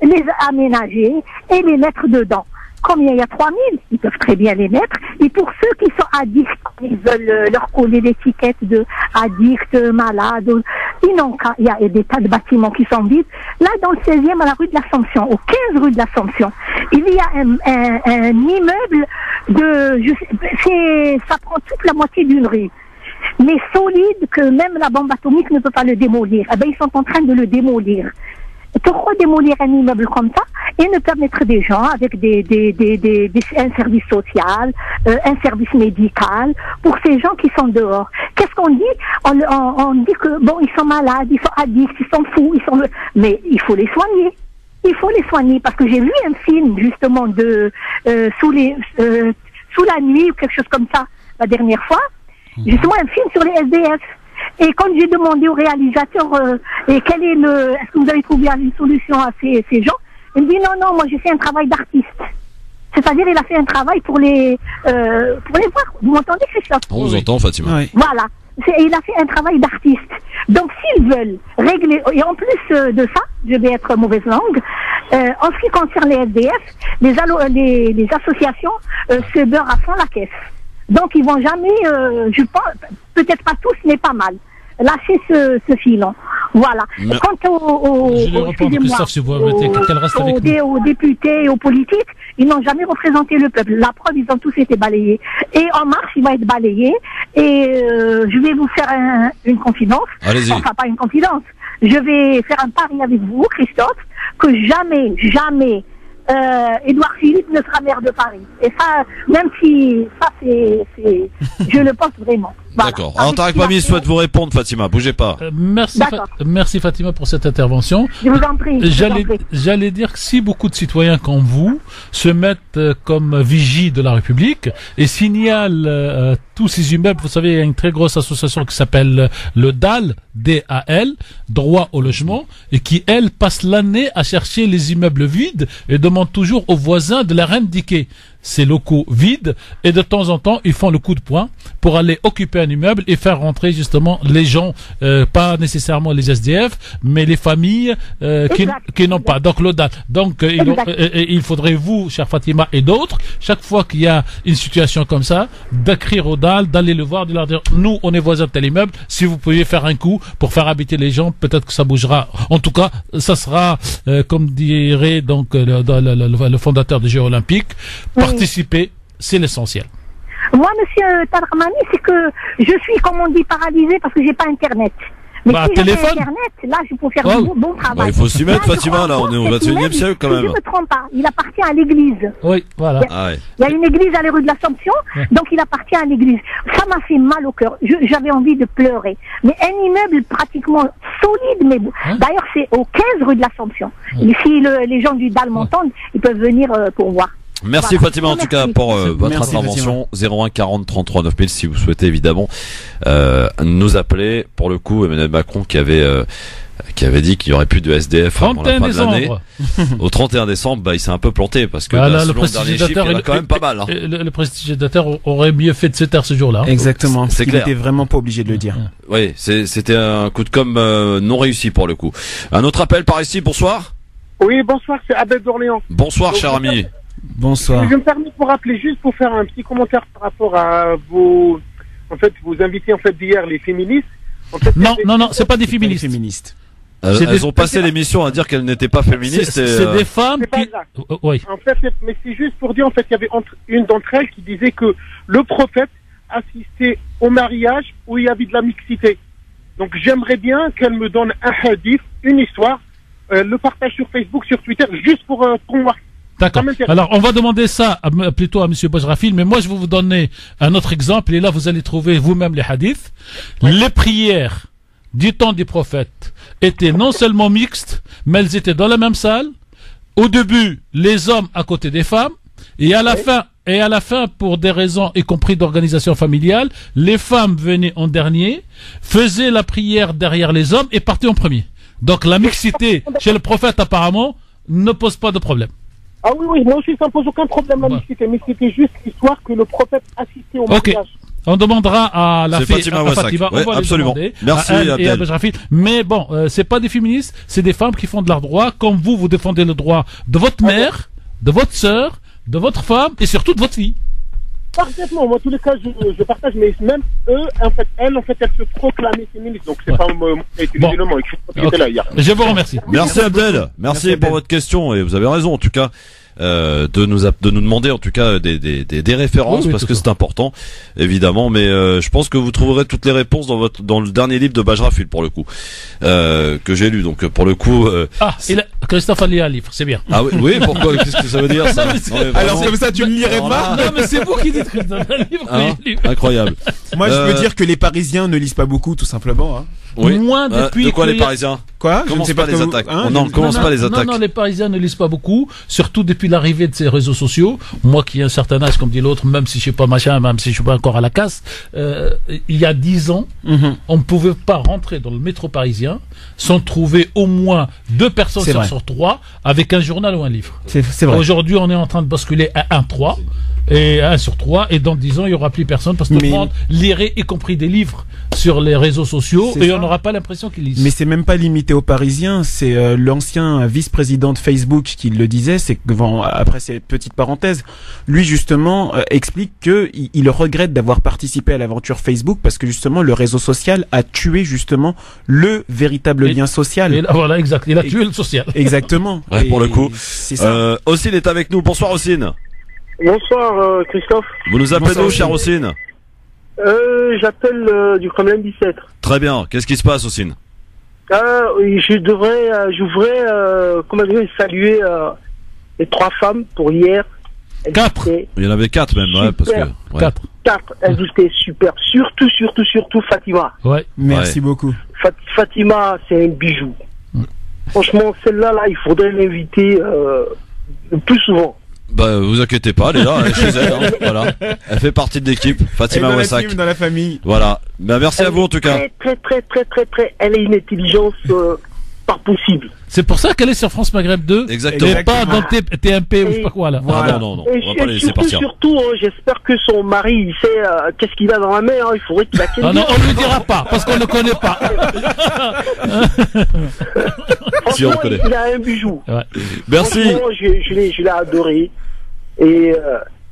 les aménager et les mettre dedans. Combien il y a 3000, ils peuvent très bien les mettre. Et pour ceux qui sont addicts, ils veulent leur coller l'étiquette de addict, malade. Ils n'ont qu'à, il y a des tas de bâtiments qui sont vides. Là, dans le 16e, à la rue de l'Assomption, au 15 rue de l'Assomption, il y a un immeuble ça prend toute la moitié d'une rue. Mais solide que même la bombe atomique ne peut pas le démolir. Eh ben, ils sont en train de le démolir. Pourquoi démolir un immeuble comme ça et ne permettre des gens avec un service social, un service médical pour ces gens qui sont dehors? Qu'est-ce qu'on dit? On dit que bon, ils sont malades, ils sont addicts, ils sont fous, mais il faut les soigner. Il faut les soigner parce que j'ai vu un film justement sous la nuit ou quelque chose comme ça la dernière fois. Justement un film sur les SDF. Et quand j'ai demandé au réalisateur est-ce que vous avez trouvé une solution à ces gens, il me dit non, moi j'ai fait un travail d'artiste. C'est-à-dire il a fait un travail pour les voir. Vous m'entendez, Christophe? On vous entend, Fatima. Oui. Voilà. Il a fait un travail d'artiste. Donc s'ils veulent régler, et en plus de ça, je vais être mauvaise langue, en ce qui concerne les SDF, les associations se beurrent à fond la caisse. Donc ils vont jamais, je pense, peut-être pas tous, mais pas mal, lâcher ce filon. Voilà. Mais... Quant aux députés et aux politiques, ils n'ont jamais représenté le peuple. La preuve, ils ont tous été balayés. Et En Marche, il va être balayé. Et je vais vous faire une confidence. Allez-y. Enfin, pas une confidence. Je vais faire un pari avec vous, Christophe, que jamais Édouard Philippe ne sera maire de Paris. Et ça, même si ça je le pense vraiment. Voilà. D'accord. Alors Tarek Mami souhaite vous répondre, Fatima. Bougez pas. Merci Fatima pour cette intervention. Je vous en prie. J'allais dire que si beaucoup de citoyens comme vous se mettent comme vigie de la République et signalent tous ces immeubles, vous savez, il y a une très grosse association qui s'appelle le DAL, D-A-L, droit au logement, et qui, elle, passe l'année à chercher les immeubles vides et demande toujours aux voisins de leur indiquer ces locaux vides, et de temps en temps ils font le coup de poing pour aller occuper un immeuble et faire rentrer justement les gens, pas nécessairement les SDF, mais les familles qui n'ont pas. Donc il faudrait, vous, chère Fatima, et d'autres, chaque fois qu'il y a une situation comme ça, d'écrire au DAL, d'aller le voir, de leur dire nous on est voisins de tel immeuble, si vous pouviez faire un coup pour faire habiter les gens, peut-être que ça bougera. En tout cas, ça sera comme dirait donc le fondateur des Jeux Olympiques, participer, c'est l'essentiel. Moi, monsieur Tarmani, c'est que je suis, comme on dit, paralysé parce que j'ai pas Internet. Mais si j'avais Internet, là, je peux faire du bon travail. Il faut s'y mettre, Fatima, là, on est au 21e siècle quand même. Si je ne me trompe pas, il appartient à l'église. Oui, voilà. Il y a une église à la rue de l'Assomption, donc il appartient à l'église. Ça m'a fait mal au cœur. J'avais envie de pleurer. Mais un immeuble pratiquement solide, mais d'ailleurs, c'est au 15 rue de l'Assomption. Si les gens du DAL m'entendent, ils peuvent venir pour voir. Merci Fatima en tout cas pour votre intervention. 01 40 33 9000 si vous souhaitez évidemment nous appeler. Pour le coup, Emmanuel Macron qui avait dit qu'il n'y aurait plus de SDF avant la fin de l'année. Au 31 décembre, il s'est un peu planté parce que le prestidigitateur, il y en a quand même pas mal. Le prestidigitateur aurait mieux fait de se taire ce jour-là. Exactement. C'est clair. Il était vraiment pas obligé de le dire. Oui, c'était un coup de com' non réussi pour le coup. Un autre appel par ici. Bonsoir. Oui, bonsoir. C'est Abed d'Orléans. Bonsoir, cher ami. Bonsoir. Je me permets de vous rappeler juste pour faire un petit commentaire par rapport à vos invités d'hier, les féministes. Non, c'est pas des féministes. Elles ont passé l'émission à dire qu'elles n'étaient pas féministes. C'est des femmes qui... Oui. En fait, mais c'est juste pour dire, il y avait une d'entre elles qui disait que le prophète assisté au mariage où il y avait de la mixité. Donc j'aimerais bien qu'elle me donne un hadith, une histoire, le partage sur Facebook, sur Twitter, juste pour moi. D'accord. Alors, on va demander ça plutôt à Monsieur Bajrafil, mais moi, je vais vous donner un autre exemple, et là, vous allez trouver vous-même les hadiths. Les prières du temps des prophètes étaient non seulement mixtes, mais elles étaient dans la même salle. Au début, les hommes à côté des femmes, et à la fin, pour des raisons, y compris d'organisation familiale, les femmes venaient en dernier, faisaient la prière derrière les hommes et partaient en premier. Donc, la mixité chez le prophète, apparemment, ne pose pas de problème. Ah oui, moi aussi, ça ne pose aucun problème la mixité, mais c'était juste l'histoire que le prophète assistait au mariage. On demandera à la fille, à Fatima, ouais, on va absolument. Les demander, merci et à Bajrafil. Mais bon, c'est pas des féministes, c'est des femmes qui font de leur droit, comme vous défendez le droit de votre mère, de votre sœur, de votre femme et surtout de votre fille. Parfaitement, moi, en tous les cas, je partage, mais même eux, en fait, elles se proclamaient féministes, donc c'est pas moi qui ai utilisé le mot, Je vous remercie. Merci Abdel, merci pour votre question, et vous avez raison, en tout cas. De nous demander en tout cas des références, parce que c'est important évidemment, mais je pense que vous trouverez toutes les réponses dans le dernier livre de Bajrafil pour le coup, que j'ai lu, donc pour le coup Christophe a lu un livre, c'est bien. Ah oui, pourquoi, qu'est-ce que ça veut dire ça? Alors comme ça tu ne lirais pas? Non mais c'est vous qui dites Christophe a un livre, incroyable. Moi je veux dire que les Parisiens ne lisent pas beaucoup, tout simplement, hein. Oui. Moins depuis de quoi les Parisiens? Quoi? Commence pas les attaques. Non, commence pas les attaques. Non, les Parisiens ne lisent pas beaucoup, surtout depuis l'arrivée de ces réseaux sociaux. Moi qui ai un certain âge, comme dit l'autre, même si je suis pas machin, même si je suis pas encore à la casse, il y a 10 ans, on ne pouvait pas rentrer dans le métro parisien sans trouver au moins 2 personnes sur 3 avec un journal ou un livre. C'est vrai. Aujourd'hui, on est en train de basculer à 1-3 et 1 sur 3, et dans 10 ans, il n'y aura plus personne parce que tout le monde lirait, y compris des livres sur les réseaux sociaux, et on n'aura pas l'impression qu'ils lisent. Mais c'est même pas limité aux Parisiens, c'est l'ancien vice-président de Facebook qui le disait, c'est que après ces petites parenthèses, lui justement explique que il regrette d'avoir participé à l'aventure Facebook parce que justement le réseau social a tué justement le véritable lien social. Et là, voilà, exact, il a tué le social. Exactement. Ouais, pour le coup. C'est ça. Ossine est avec nous. Bonsoir Ossine. Bonsoir Christophe. Vous nous appelez d'où, cher Ossine? J'appelle du Kremlin 17. Très bien. Qu'est-ce qui se passe, Ossine? Je voudrais saluer les 3 femmes pour hier. 4. Il y en avait 4 même, ouais, parce que. Ouais. 4. Elles étaient super. Surtout Fatima. Ouais. Merci beaucoup. Fatima, c'est un bijou. Franchement, celle-là, il faudrait l'inviter plus souvent. Bah, vous inquiétez pas, elle est là, elle est chez elle, hein, voilà. Elle fait partie de l'équipe, Fatima Wassak. Dans la famille. Voilà. Bah, merci à vous, en tout cas. Très, elle a une intelligence, pas possible. C'est pour ça qu'elle est sur France Maghreb 2. Exactement. Et pas dans TMP ou je sais pas quoi, là. Voilà. Non. On va pas les laisser partir. Surtout, j'espère que son mari, il sait, qu'est-ce qu'il a dans la main, il faudrait qu'il la non, on lui dira pas, parce qu'on ne connaît pas. Si on le connaît. Il a un bijou. Ouais. Merci. Je l'ai adoré. Et,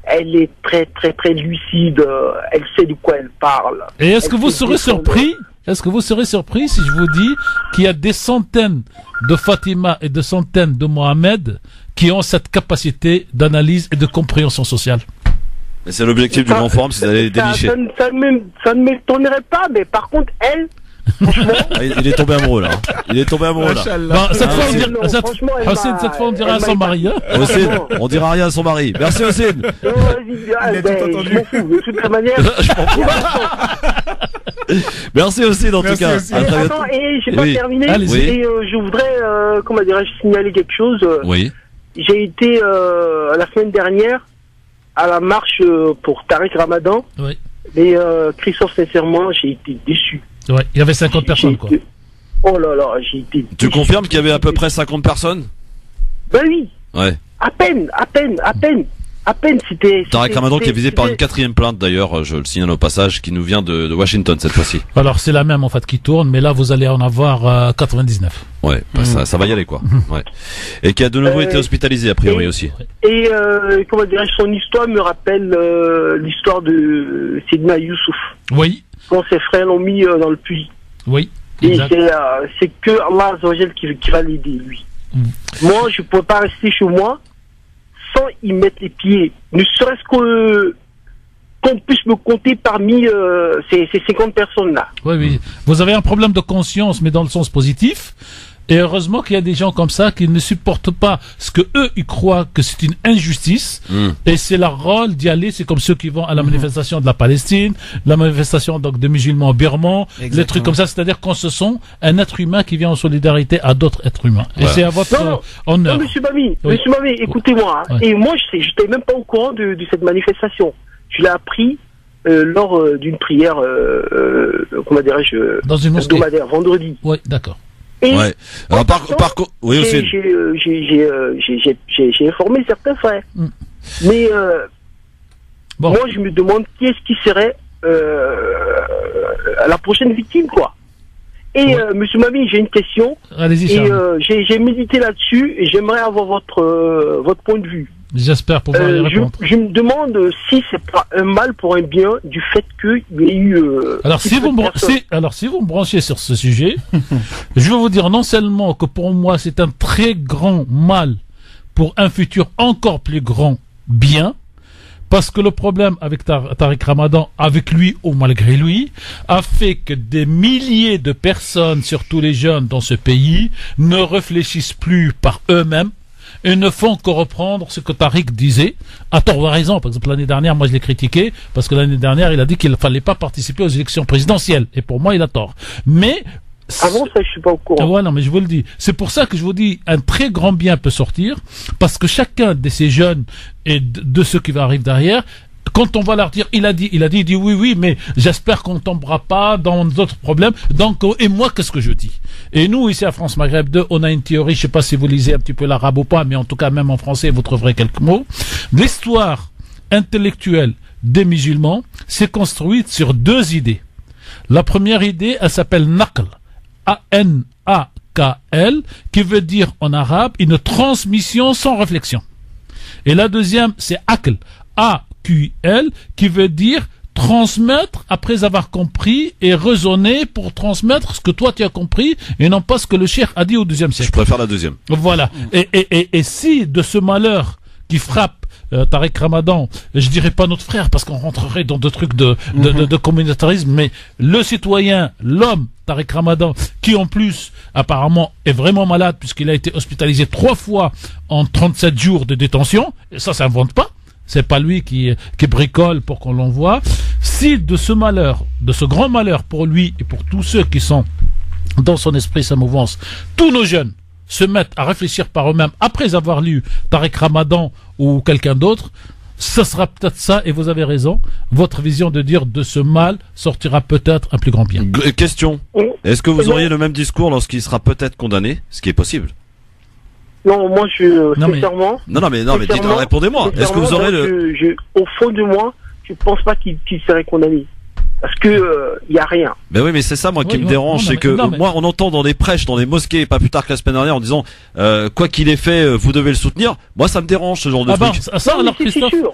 elle est très lucide, elle sait de quoi elle parle. Et est-ce que vous serez surpris? Est-ce que vous serez surpris si je vous dis qu'il y a des centaines de Fatima et des centaines de Mohamed qui ont cette capacité d'analyse et de compréhension sociale? Et c'est l'objectif du grand forum, c'est d'aller les dénicher. Ça ne m'étonnerait pas, mais par contre, elle, franchement... Il est tombé amoureux, là. Il est tombé amoureux, là. Bon, cette fois, on dira à son mari, hein. Ossine, on dira rien à son mari. Merci, Ossine. Il a tout entendu. Je m'en fous, de toute manière. Je m'en fous. Merci Ossine, en tout cas. Attends, et j'ai pas terminé. Et je voudrais, signaler quelque chose. Oui. J'ai été, la semaine dernière, à la marche pour Tariq Ramadan. Oui. Et Christophe, sincèrement, j'ai été déçu. Ouais, il y avait 50 personnes, quoi. Oh là là, j'ai été déçu. Tu confirmes qu'il y avait à peu près 50 personnes? Ben oui. Ouais. À peine, c'était... Tariq Ramadan qui est visé par une 4e plainte, d'ailleurs, je le signale au passage, qui nous vient de Washington cette fois-ci. Alors c'est la même en fait qui tourne, mais là vous allez en avoir 99. Ouais, bah, ça va y aller quoi. Ouais. Et qui a de nouveau été hospitalisé a priori aussi. Et son histoire me rappelle l'histoire de Sidna Youssouf. Oui. Quand ses frères l'ont mis dans le puits. Oui. Et c'est que Allah Azzawajal qui va l'aider lui. Moi je ne pourrais pas rester chez moi sans y mettre les pieds, ne serait-ce que qu'on puisse me compter parmi ces 50 personnes-là. Oui. Vous avez un problème de conscience, mais dans le sens positif. Et heureusement qu'il y a des gens comme ça qui ne supportent pas ce que eux ils croient que c'est une injustice. Et c'est leur rôle d'y aller. C'est comme ceux qui vont à la manifestation de la Palestine, la manifestation donc des musulmans birmans, les trucs comme ça. C'est-à-dire qu'on se sent un être humain qui vient en solidarité à d'autres êtres humains. Et c'est à votre honneur. Non, Monsieur Mami, écoutez-moi. Hein. Et moi, j'étais même pas au courant de cette manifestation. Je l'ai appris lors d'une prière, comment dirais-je, dans une mosquée hebdomadaire, vendredi. Oui, d'accord. Et alors, par contre, oui aussi. J'ai informé certains frères. Mais moi, je me demande qui est-ce qui serait la prochaine victime, quoi. Et Monsieur Mami, j'ai une question. Allez-y, j'ai médité là-dessus et j'aimerais avoir votre point de vue. J'espère pouvoir y répondre. Je me demande si c'est pas un mal pour un bien du fait qu'il y ait eu... Alors si vous me branchez sur ce sujet, je vais vous dire non seulement que pour moi c'est un très grand mal pour un futur encore plus grand bien, parce que le problème avec Tariq Ramadan, avec lui ou malgré lui, a fait que des milliers de personnes, surtout les jeunes dans ce pays, ne réfléchissent plus par eux-mêmes, et ne font que reprendre ce que Tariq disait, à tort ou à raison. Par exemple, l'année dernière, moi je l'ai critiqué, parce que l'année dernière, il a dit qu'il ne fallait pas participer aux élections présidentielles. Et pour moi, il a tort. Mais... Avant ça, je suis pas au courant. Ouais, non, mais je vous le dis. C'est pour ça que je vous dis, un très grand bien peut sortir, parce que chacun de ces jeunes et de ceux qui vont arriver derrière, quand on va leur dire, il dit oui, mais j'espère qu'on ne tombera pas dans d'autres problèmes. Donc, et moi, qu'est-ce que je dis? Et nous, ici à France Maghreb 2, on a une théorie, je sais pas si vous lisez un petit peu l'arabe ou pas, mais en tout cas, même en français, vous trouverez quelques mots. L'histoire intellectuelle des musulmans s'est construite sur deux idées. La première idée, elle s'appelle Naql. A-N-A-K-L, qui veut dire en arabe une transmission sans réflexion. Et la deuxième, c'est Aql. A-Q-L, qui veut dire transmettre après avoir compris et raisonner pour transmettre ce que toi tu as compris et non pas ce que le cheikh a dit au XIIe siècle. Je préfère la deuxième. Voilà. Et si de ce malheur qui frappe Tariq Ramadan, je dirais pas notre frère parce qu'on rentrerait dans des trucs de communautarisme, mais le citoyen, l'homme Tariq Ramadan, qui en plus apparemment est vraiment malade puisqu'il a été hospitalisé 3 fois en 37 jours de détention, et ça s'invente pas. C'est pas lui qui bricole pour qu'on l'envoie. Si de ce malheur, de ce grand malheur pour lui et pour tous ceux qui sont dans son esprit, sa mouvance, tous nos jeunes se mettent à réfléchir par eux-mêmes après avoir lu Tariq Ramadan ou quelqu'un d'autre, ce sera peut-être ça, et vous avez raison, votre vision de dire de ce mal sortira peut-être un plus grand bien. Question, est-ce que vous auriez le même discours lorsqu'il sera peut-être condamné, ce qui est possible? Non, moi sincèrement. Non, mais répondez-moi. Est-ce que vous aurez au fond de moi, je pense pas qu'il serait condamné. Parce que y a rien. Ben oui, mais c'est ça moi qui me dérange, c'est que moi on entend dans des prêches, dans des mosquées, pas plus tard que la semaine dernière, en disant quoi qu'il ait fait, vous devez le soutenir. Moi ça me dérange ce genre de truc.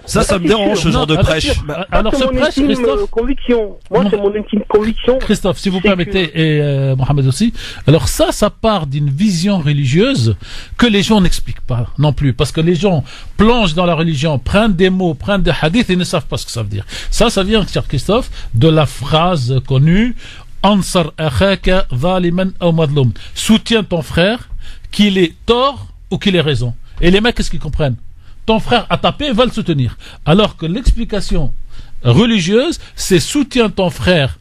Ça me dérange ce genre de prêche. Alors ce prêche, Christophe, conviction. Moi c'est mon intime conviction. Christophe, si vous permettez, et Mohamed aussi. Alors ça part d'une vision religieuse que les gens n'expliquent pas non plus, parce que les gens plongent dans la religion, prennent des mots, prennent des hadiths et ne savent pas ce que ça veut dire. Ça vient, cher Christophe, de la phrase connue Ansar akhaka zaliman aw madlum. Soutiens ton frère, qu'il ait tort ou qu'il ait raison. Et les mecs, qu'est-ce qu'ils comprennent? Ton frère a tapé, il va le soutenir. Alors que l'explication religieuse, c'est soutiens ton frère,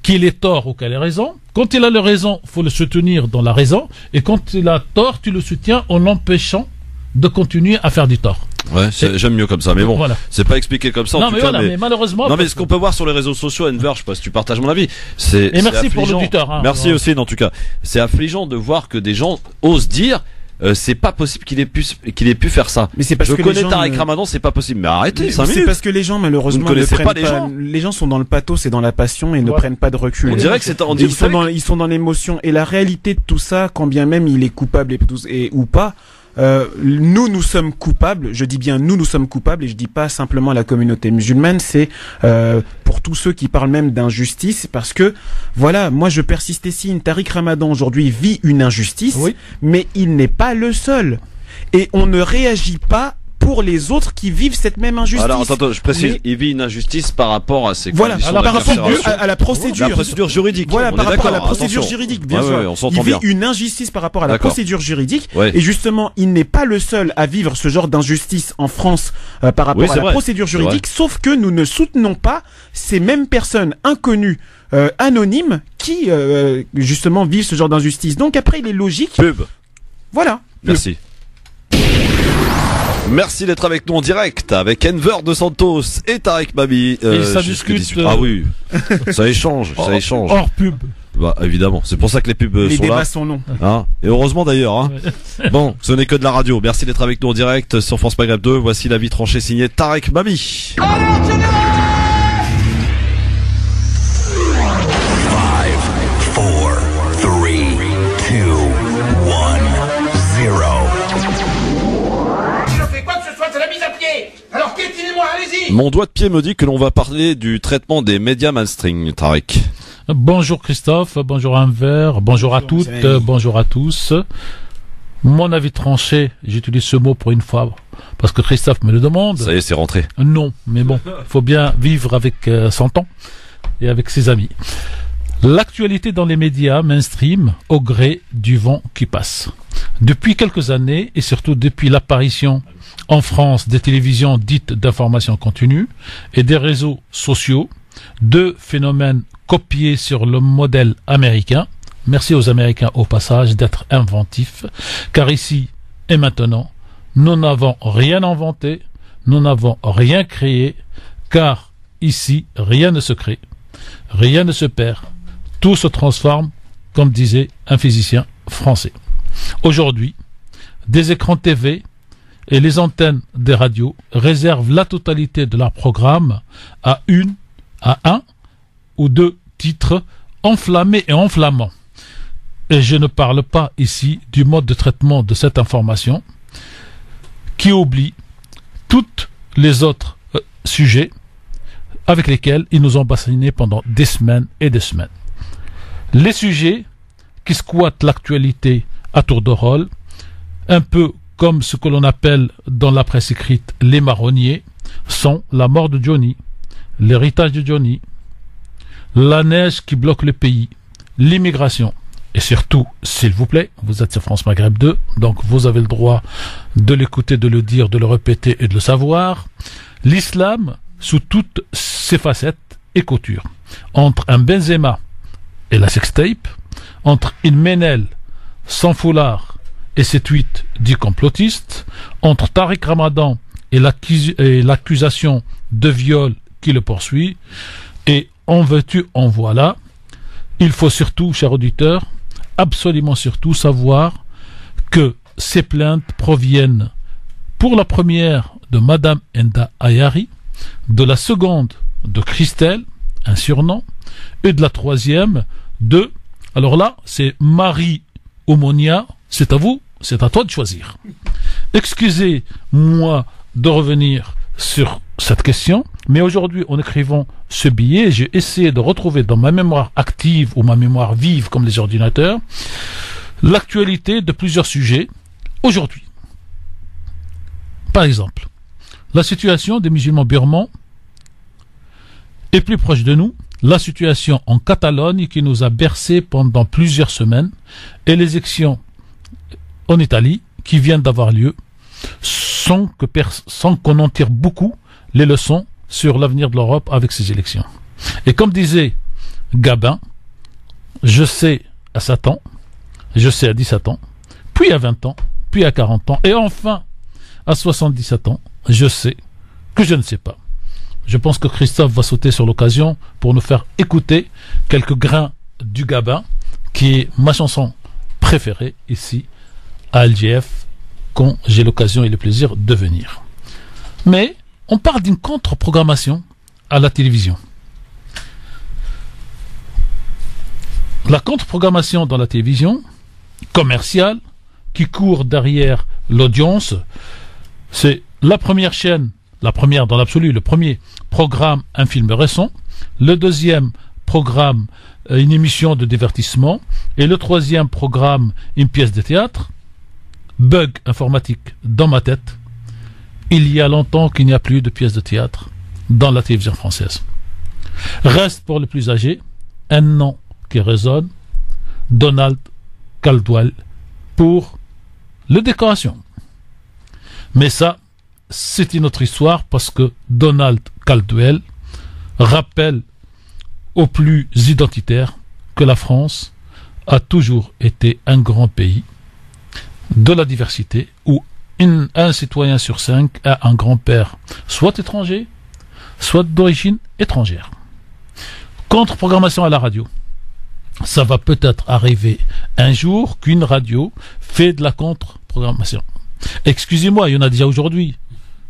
qu'il ait tort ou qu'il ait raison. Quand il a le raison, il faut le soutenir dans la raison. Et quand il a tort, tu le soutiens en l'empêchant de continuer à faire du tort. Ouais, j'aime mieux comme ça, mais bon, voilà. C'est pas expliqué comme ça. Non, mais malheureusement. Non, mais ce qu'on peut voir sur les réseaux sociaux, Enver, je sais pas si tu partages mon avis. Et merci pour l'auditeur. Hein, merci aussi, en tout cas. C'est affligeant de voir que des gens osent dire. C'est pas possible qu'il ait pu faire ça. Mais c'est parce que connais Tariq Ramadan, c'est pas possible. Mais arrêtez, 5 minutes. C'est parce que les gens, malheureusement, ne prennent pas les gens sont dans le pathos et dans la passion et ne prennent pas de recul. On dirait que c'est, ils sont dans l'émotion. Et la réalité de tout ça, quand bien même il est coupable ou pas, nous sommes coupables, je dis bien nous sommes coupables, et je dis pas simplement la communauté musulmane, c'est pour tous ceux qui parlent même d'injustice, parce que voilà, moi je persiste ici, Tariq Ramadan aujourd'hui vit une injustice, mais il n'est pas le seul, et on ne réagit pas pour les autres qui vivent cette même injustice. Alors attends, je précise, il vit une injustice par rapport à ses conditions par rapport à la procédure. La procédure juridique. Voilà, par rapport à la procédure juridique, bien sûr. On s'entend il vit bien. une injustice par rapport à la procédure juridique. Ouais. Et justement, il n'est pas le seul à vivre ce genre d'injustice en France par rapport à la procédure juridique, sauf que nous ne soutenons pas ces mêmes personnes inconnues, anonymes, qui justement vivent ce genre d'injustice. Donc après, il est logique. Pub. Voilà. Merci. Merci d'être avec nous en direct avec Enver de Santos et Tarek Mami. Et ça discute. Ah oui, ça échange, ça échange. Hors pub. Bah évidemment, c'est pour ça que les pubs les sont débats là. sont longs. Hein, et heureusement d'ailleurs. Hein. Ouais. Bon, ce n'est que de la radio. Merci d'être avec nous en direct sur France Maghreb 2. Voici la vie tranchée signée Tarek Mami. Alors piétinez-moi, allez-y. Mon doigt de pied me dit que l'on va parler du traitement des médias mainstream, Tarek. Bonjour Christophe, bonjour Enver, bonjour à toutes, bonjour à tous. Mon avis tranché, j'utilise ce mot pour une fois, parce que Christophe me le demande. Ça y est, c'est rentré. Non, mais bon, faut bien vivre avec son temps et avec ses amis. L'actualité dans les médias mainstream au gré du vent qui passe. Depuis quelques années, et surtout depuis l'apparition en France des télévisions dites d'information continue et des réseaux sociaux, deux phénomènes copiés sur le modèle américain. Merci aux Américains au passage d'être inventifs, car ici et maintenant, nous n'avons rien inventé, nous n'avons rien créé, car ici, rien ne se crée, rien ne se perd, tout se transforme, comme disait un physicien français. Aujourd'hui, des écrans TV et les antennes des radios réservent la totalité de leur programme à un ou deux titres enflammés et enflammants. Et je ne parle pas ici du mode de traitement de cette information qui oublie tous les autres sujets avec lesquels ils nous ont bassinés pendant des semaines et des semaines. Les sujets qui squattent l'actualité à tour de rôle, un peu comme ce que l'on appelle dans la presse écrite les marronniers, sont la mort de Johnny, l'héritage de Johnny, la neige qui bloque le pays, l'immigration, et surtout, s'il vous plaît, vous êtes sur France Maghreb 2, donc vous avez le droit de l'écouter, de le dire, de le répéter et de le savoir, l'islam sous toutes ses facettes et coutures, entre un Benzema et la sextape, entre une Ménel sans foulard et ses tweets dits complotistes, entre Tariq Ramadan et l'accusation de viol qui le poursuit, et en veux-tu, en voilà, il faut surtout, chers auditeurs, absolument surtout savoir que ces plaintes proviennent pour la première de Madame Enda Ayari, de la seconde de Christelle, un surnom, et de la troisième de, alors là, c'est Marie Omonia, c'est à vous, c'est à toi de choisir. Excusez-moi de revenir sur cette question, mais aujourd'hui, en écrivant ce billet, j'ai essayé de retrouver dans ma mémoire active ou ma mémoire vive, comme les ordinateurs, l'actualité de plusieurs sujets aujourd'hui. Par exemple, la situation des musulmans birmans est plus proche de nous, la situation en Catalogne qui nous a bercés pendant plusieurs semaines, et les élections en Italie qui viennent d'avoir lieu, sans qu'on en tire beaucoup les leçons sur l'avenir de l'Europe avec ces élections. Et comme disait Gabin, je sais à 7 ans, je sais à 17 ans, puis à 20 ans, puis à 40 ans, et enfin à 77 ans, je sais que je ne sais pas. Je pense que Christophe va sauter sur l'occasion pour nous faire écouter quelques grains du Gabin, qui est ma chanson préférée ici à LGF, quand j'ai l'occasion et le plaisir de venir. Mais on parle d'une contre-programmation à la télévision. La contre-programmation dans la télévision commerciale qui court derrière l'audience, c'est la première chaîne, la première dans l'absolu, le premier programme un film récent, le deuxième programme une émission de divertissement et le troisième programme une pièce de théâtre. Bug informatique dans ma tête. il y a longtemps qu'il n'y a plus de pièces de théâtre dans la télévision française. Reste pour les plus âgés un nom qui résonne, Donald Caldwell, pour les décorations. Mais ça, c'est une autre histoire parce que Donald Caldwell rappelle aux plus identitaires que la France a toujours été un grand pays de la diversité où un citoyen sur 5 a un grand-père soit étranger, soit d'origine étrangère. Contre-programmation à la radio. Ça va peut-être arriver un jour qu'une radio fait de la contre-programmation. Excusez-moi, il y en a déjà aujourd'hui,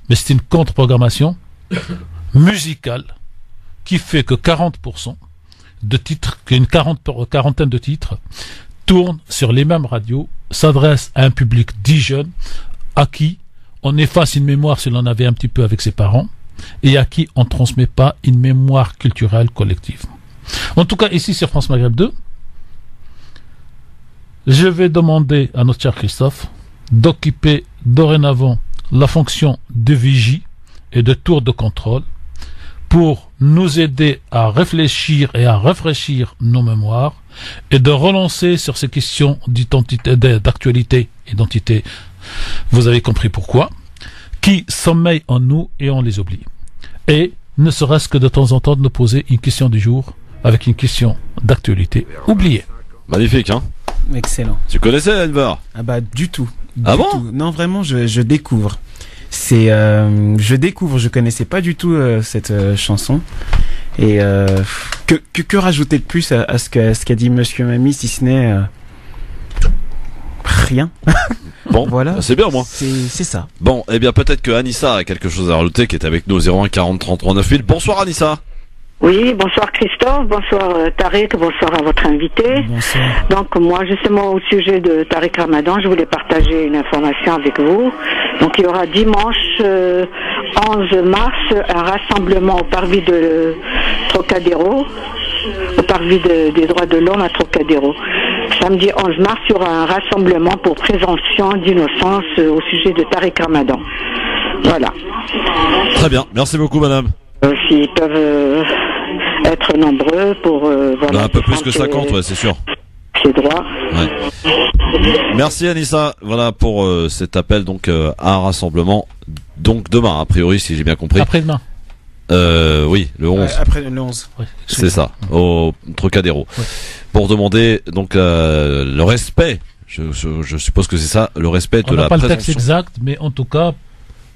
mais c'est une contre-programmation musicale qui fait que 40% de titres, qu'une quarantaine de titres tournent sur les mêmes radios, s'adressent à un public dit jeune, à qui on efface une mémoire si l'on avait un petit peu avec ses parents, et à qui on ne transmet pas une mémoire culturelle collective. En tout cas, ici sur France Maghreb 2, je vais demander à notre cher Christophe d'occuper dorénavant la fonction de vigie et de tour de contrôle pour nous aider à réfléchir et à rafraîchir nos mémoires et de relancer sur ces questions d'actualité, identité, vous avez compris pourquoi, qui sommeillent en nous et on les oublie. Et ne serait-ce que de temps en temps de nous poser une question du jour avec une question d'actualité oubliée. Magnifique, hein? Excellent. Tu connaissais Enver? Ah bah du tout. Ah bon? Non, vraiment, je découvre. Je connaissais pas du tout cette chanson. Et que rajouter de plus à ce qu'a dit Monsieur Mamie, si ce n'est rien. Bon, voilà. C'est bien, moi. C'est ça. Bon, eh bien peut-être que Anissa a quelque chose à rajouter, qui est avec nous au 01 40 33 9000. Bonsoir Anissa. Oui, bonsoir Christophe, bonsoir Tariq, bonsoir à votre invité. Bonsoir. Donc moi, justement au sujet de Tariq Ramadan, je voulais partager une information avec vous. Donc il y aura dimanche 11 mars un rassemblement au parvis de Trocadéro, au parvis des droits de l'homme à Trocadéro. Samedi 11 mars, il y aura un rassemblement pour présomption d'innocence au sujet de Tariq Ramadan. Voilà. Très bien, merci beaucoup madame. S'ils peuvent être nombreux pour voilà, un peu plus que 50, ouais, c'est sûr. C'est droit. Ouais. Merci Anissa, voilà pour cet appel donc à un rassemblement donc demain a priori si j'ai bien compris. Après-demain. Oui, le 11. Après le 11. Ouais, c'est ça, au Trocadéro. Ouais. Pour demander donc le respect, je suppose que c'est ça, le respect de la présomption. On n'a pas le texte exact, mais en tout cas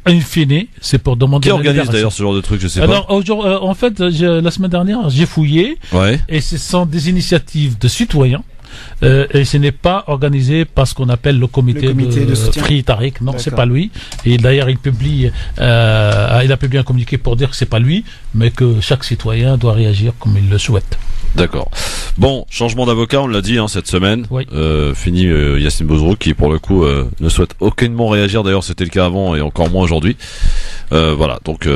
in fine, c'est pour demander. Qui organise d'ailleurs ce genre de truc, je sais pas. Alors, en fait, la semaine dernière, j'ai fouillé, ouais. Et ce sont des initiatives de citoyens. Et ce n'est pas organisé par ce qu'on appelle le comité de Free Tariq. Non, c'est pas lui. Et d'ailleurs, il a publié un communiqué pour dire que c'est pas lui, mais que chaque citoyen doit réagir comme il le souhaite. D'accord. Bon, changement d'avocat, on l'a dit cette semaine. Oui. Fini Yacine Bouzrou qui pour le coup ne souhaite aucunement réagir. D'ailleurs, c'était le cas avant et encore moins aujourd'hui. Voilà. Donc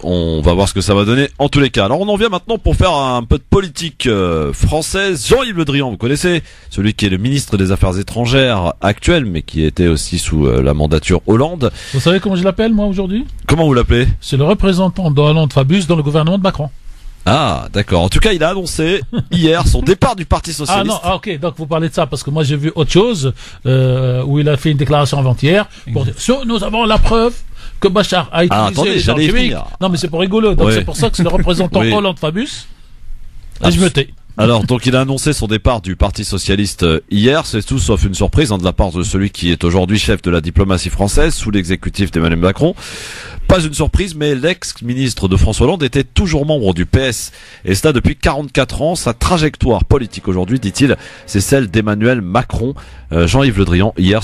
on va voir ce que ça va donner en tous les cas. Alors on en vient maintenant pour faire un peu de politique française. Jean-Yves Le Drian, vous connaissez, celui qui est le ministre des Affaires étrangères actuel, mais qui était aussi sous la mandature Hollande. Vous savez comment je l'appelle moi aujourd'hui? Comment vous l'appelez? C'est le représentant de Hollande Fabius dans le gouvernement de Macron. Ah, d'accord. En tout cas, il a annoncé hier son départ du Parti Socialiste. Ah non, ok. Donc vous parlez de ça parce que moi j'ai vu autre chose où il a fait une déclaration avant-hier pour dire nous avons la preuve que Bachar a utilisé les armes chimiques. Non, mais c'est pour rigoler. Donc c'est pour ça que c'est le représentant Hollande Fabius. Et je me tais. Alors, donc il a annoncé son départ du Parti Socialiste hier, c'est tout sauf une surprise de la part de celui qui est aujourd'hui chef de la diplomatie française sous l'exécutif d'Emmanuel Macron. Pas une surprise, mais l'ex-ministre de François Hollande était toujours membre du PS, et cela depuis 44 ans. Sa trajectoire politique aujourd'hui, dit-il, c'est celle d'Emmanuel Macron. Jean-Yves Le Drian, hier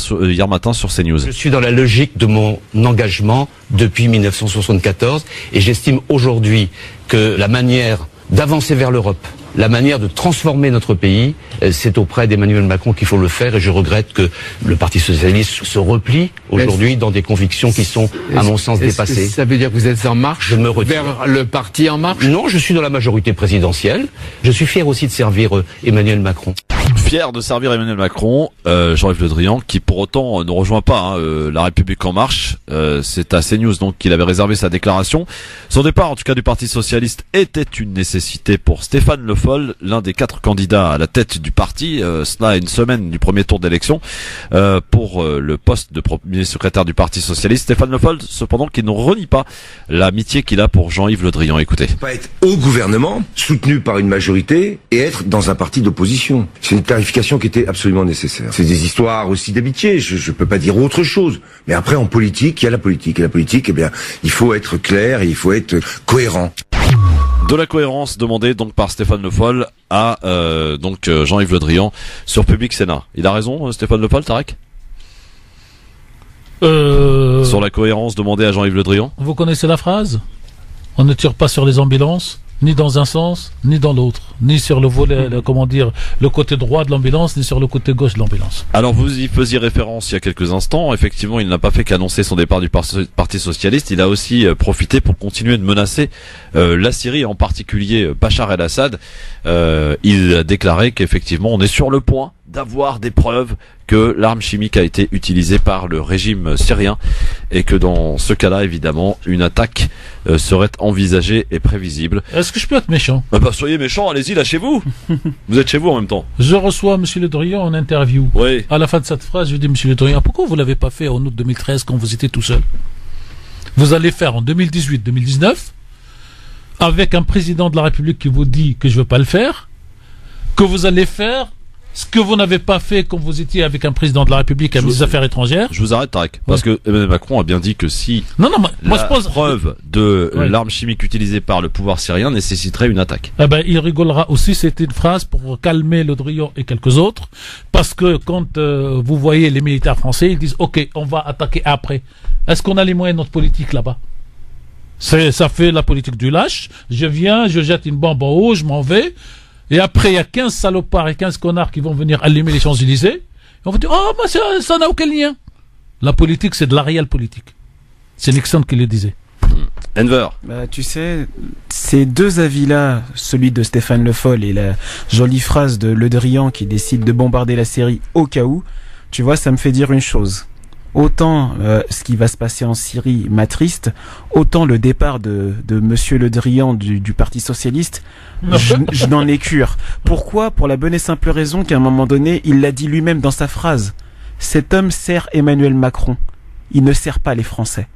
matin sur CNews. Je suis dans la logique de mon engagement depuis 1974, et j'estime aujourd'hui que la manière d'avancer vers l'Europe, la manière de transformer notre pays, c'est auprès d'Emmanuel Macron qu'il faut le faire, et je regrette que le Parti Socialiste se replie aujourd'hui dans des convictions qui sont, à mon sens, dépassées. Ça veut dire que vous êtes en marche je me retire. Vers le Parti En Marche? Non, je suis dans la majorité présidentielle. Je suis fier aussi de servir Emmanuel Macron. fier de servir Emmanuel Macron, Jean-Yves Le Drian, qui pour autant ne rejoint pas La République En Marche. C'est à CNews donc qu'il avait réservé sa déclaration. Son départ, en tout cas du Parti Socialiste, était une nécessité pour Stéphane Le Foll, l'un des 4 candidats à la tête du parti. Cela à une semaine du premier tour d'élection pour le poste de premier secrétaire du Parti Socialiste. Stéphane Le Foll, cependant, qui ne renie pas l'amitié qu'il a pour Jean-Yves Le Drian. Écoutez. Pas être au gouvernement, soutenu par une majorité, et être dans un parti d'opposition. C'est une clarification qui était absolument nécessaire. C'est des histoires aussi d'amitié, je peux pas dire autre chose. Mais après, en politique, il y a la politique. Et la politique, eh bien, il faut être clair et il faut être cohérent. De la cohérence demandée donc par Stéphane Le Foll à Jean-Yves Le Drian sur Public Sénat. Il a raison, Stéphane Le Foll, Tarek ? Sur la cohérence demandée à Jean-Yves Le Drian. Vous connaissez la phrase ? On ne tire pas sur les ambulances, ni dans un sens, ni dans l'autre, ni sur le volet, le côté droit de l'ambulance, ni sur le côté gauche de l'ambulance. Alors vous y faisiez référence il y a quelques instants. Effectivement, il n'a pas fait qu'annoncer son départ du Parti Socialiste. Il a aussi profité pour continuer de menacer la Syrie, en particulier Bachar el-Assad. Il a déclaré qu'effectivement, on est sur le point d'avoir des preuves que l'arme chimique a été utilisée par le régime syrien et que dans ce cas-là, évidemment, une attaque serait envisagée et prévisible. Est-ce que je peux être méchant ? Soyez méchant, allez-y, lâchez-vous. Vous êtes chez vous en même temps. Je reçois M. Le Drian en interview. Oui. À la fin de cette phrase, je dis, M. Le Drian, pourquoi vous l'avez pas fait en août 2013 quand vous étiez tout seul ? Vous allez faire en 2018-2019 avec un président de la République qui vous dit que je ne veux pas le faire, que vous allez faire ce que vous n'avez pas fait quand vous étiez avec un président de la République à des affaires étrangères. Je vous arrête, Tarek, parce que Emmanuel Macron a bien dit que si preuve de l'arme chimique utilisée par le pouvoir syrien nécessiterait une attaque. Eh ben, il rigolera aussi, c'était une phrase pour calmer Le Drian et quelques autres, parce que quand vous voyez les militaires français, ils disent ok, on va attaquer après. Est-ce qu'on a les moyens de notre politique là-bas ? Ça fait la politique du lâche. Je viens, je jette une bombe en haut, je m'en vais. Et après, il y a 15 salopards et 15 connards qui vont venir allumer les Champs-Élysées. Et on va dire, oh, bah, ça n'a aucun lien. La politique, c'est de la réelle politique. C'est Nixon qui le disait. Enver. Tu sais, ces deux avis-là, celui de Stéphane Le Foll et la jolie phrase de Le Drian qui décide de bombarder la Syrie au cas où, tu vois, ça me fait dire une chose. Autant ce qui va se passer en Syrie m'attriste, autant le départ de Monsieur Le Drian du Parti Socialiste, je n'en ai cure. Pourquoi ? Pour la bonne et simple raison qu'à un moment donné, il l'a dit lui-même dans sa phrase. Cet homme sert Emmanuel Macron. Il ne sert pas les Français.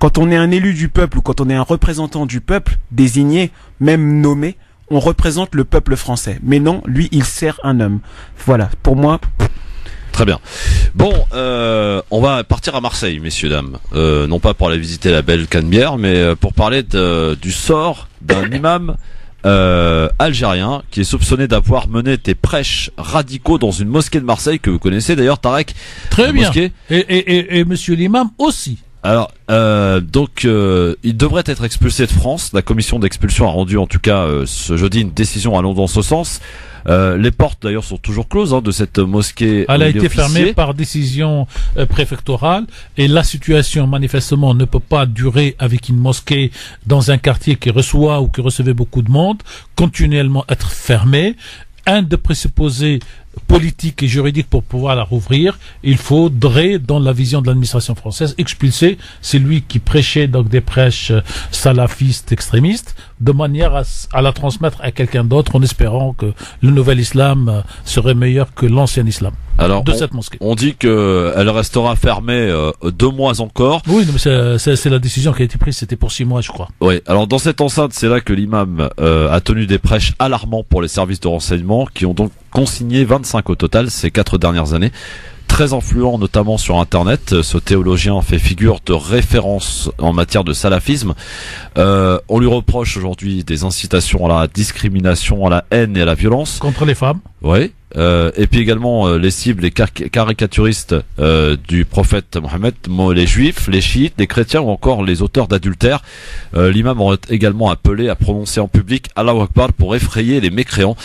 Quand on est un élu du peuple ou quand on est un représentant du peuple, désigné, même nommé, on représente le peuple français. Mais non, lui, il sert un homme. Voilà, pour moi... Très bien. Bon, on va partir à Marseille, messieurs, dames. Non pas pour aller visiter la belle Canebière, mais pour parler du sort d'un imam algérien qui est soupçonné d'avoir mené des prêches radicaux dans une mosquée de Marseille que vous connaissez d'ailleurs, Tarek. Très bien. Mosquée. Et monsieur l'imam aussi. Alors, il devrait être expulsé de France. La commission d'expulsion a rendu en tout cas ce jeudi une décision allant dans ce sens. Les portes d'ailleurs sont toujours closes de cette mosquée. Elle a été fermée par décision préfectorale et la situation manifestement ne peut pas durer avec une mosquée dans un quartier qui reçoit ou qui recevait beaucoup de monde, continuellement être fermée. Un des présupposés politique et juridique pour pouvoir la rouvrir, il faudrait, dans la vision de l'administration française, expulser celui qui prêchait donc des prêches salafistes extrémistes, de manière à la transmettre à quelqu'un d'autre, en espérant que le nouvel islam serait meilleur que l'ancien islam. Alors, de cette mosquée. On dit qu'elle restera fermée 2 mois encore. Oui, mais c'est la décision qui a été prise, c'était pour 6 mois, je crois. Oui, alors dans cette enceinte, c'est là que l'imam a tenu des prêches alarmants pour les services de renseignement, qui ont donc consigné 25 au total ces 4 dernières années. Très influent notamment sur Internet, ce théologien fait figure de référence en matière de salafisme. On lui reproche aujourd'hui des incitations à la discrimination, à la haine et à la violence. Contre les femmes. Oui. Et puis également les cibles, les caricaturistes du prophète Mohammed, les juifs, les chiites, les chrétiens ou encore les auteurs d'adultère. L'imam aurait également appelé à prononcer en public Allahu Akbar pour effrayer les mécréants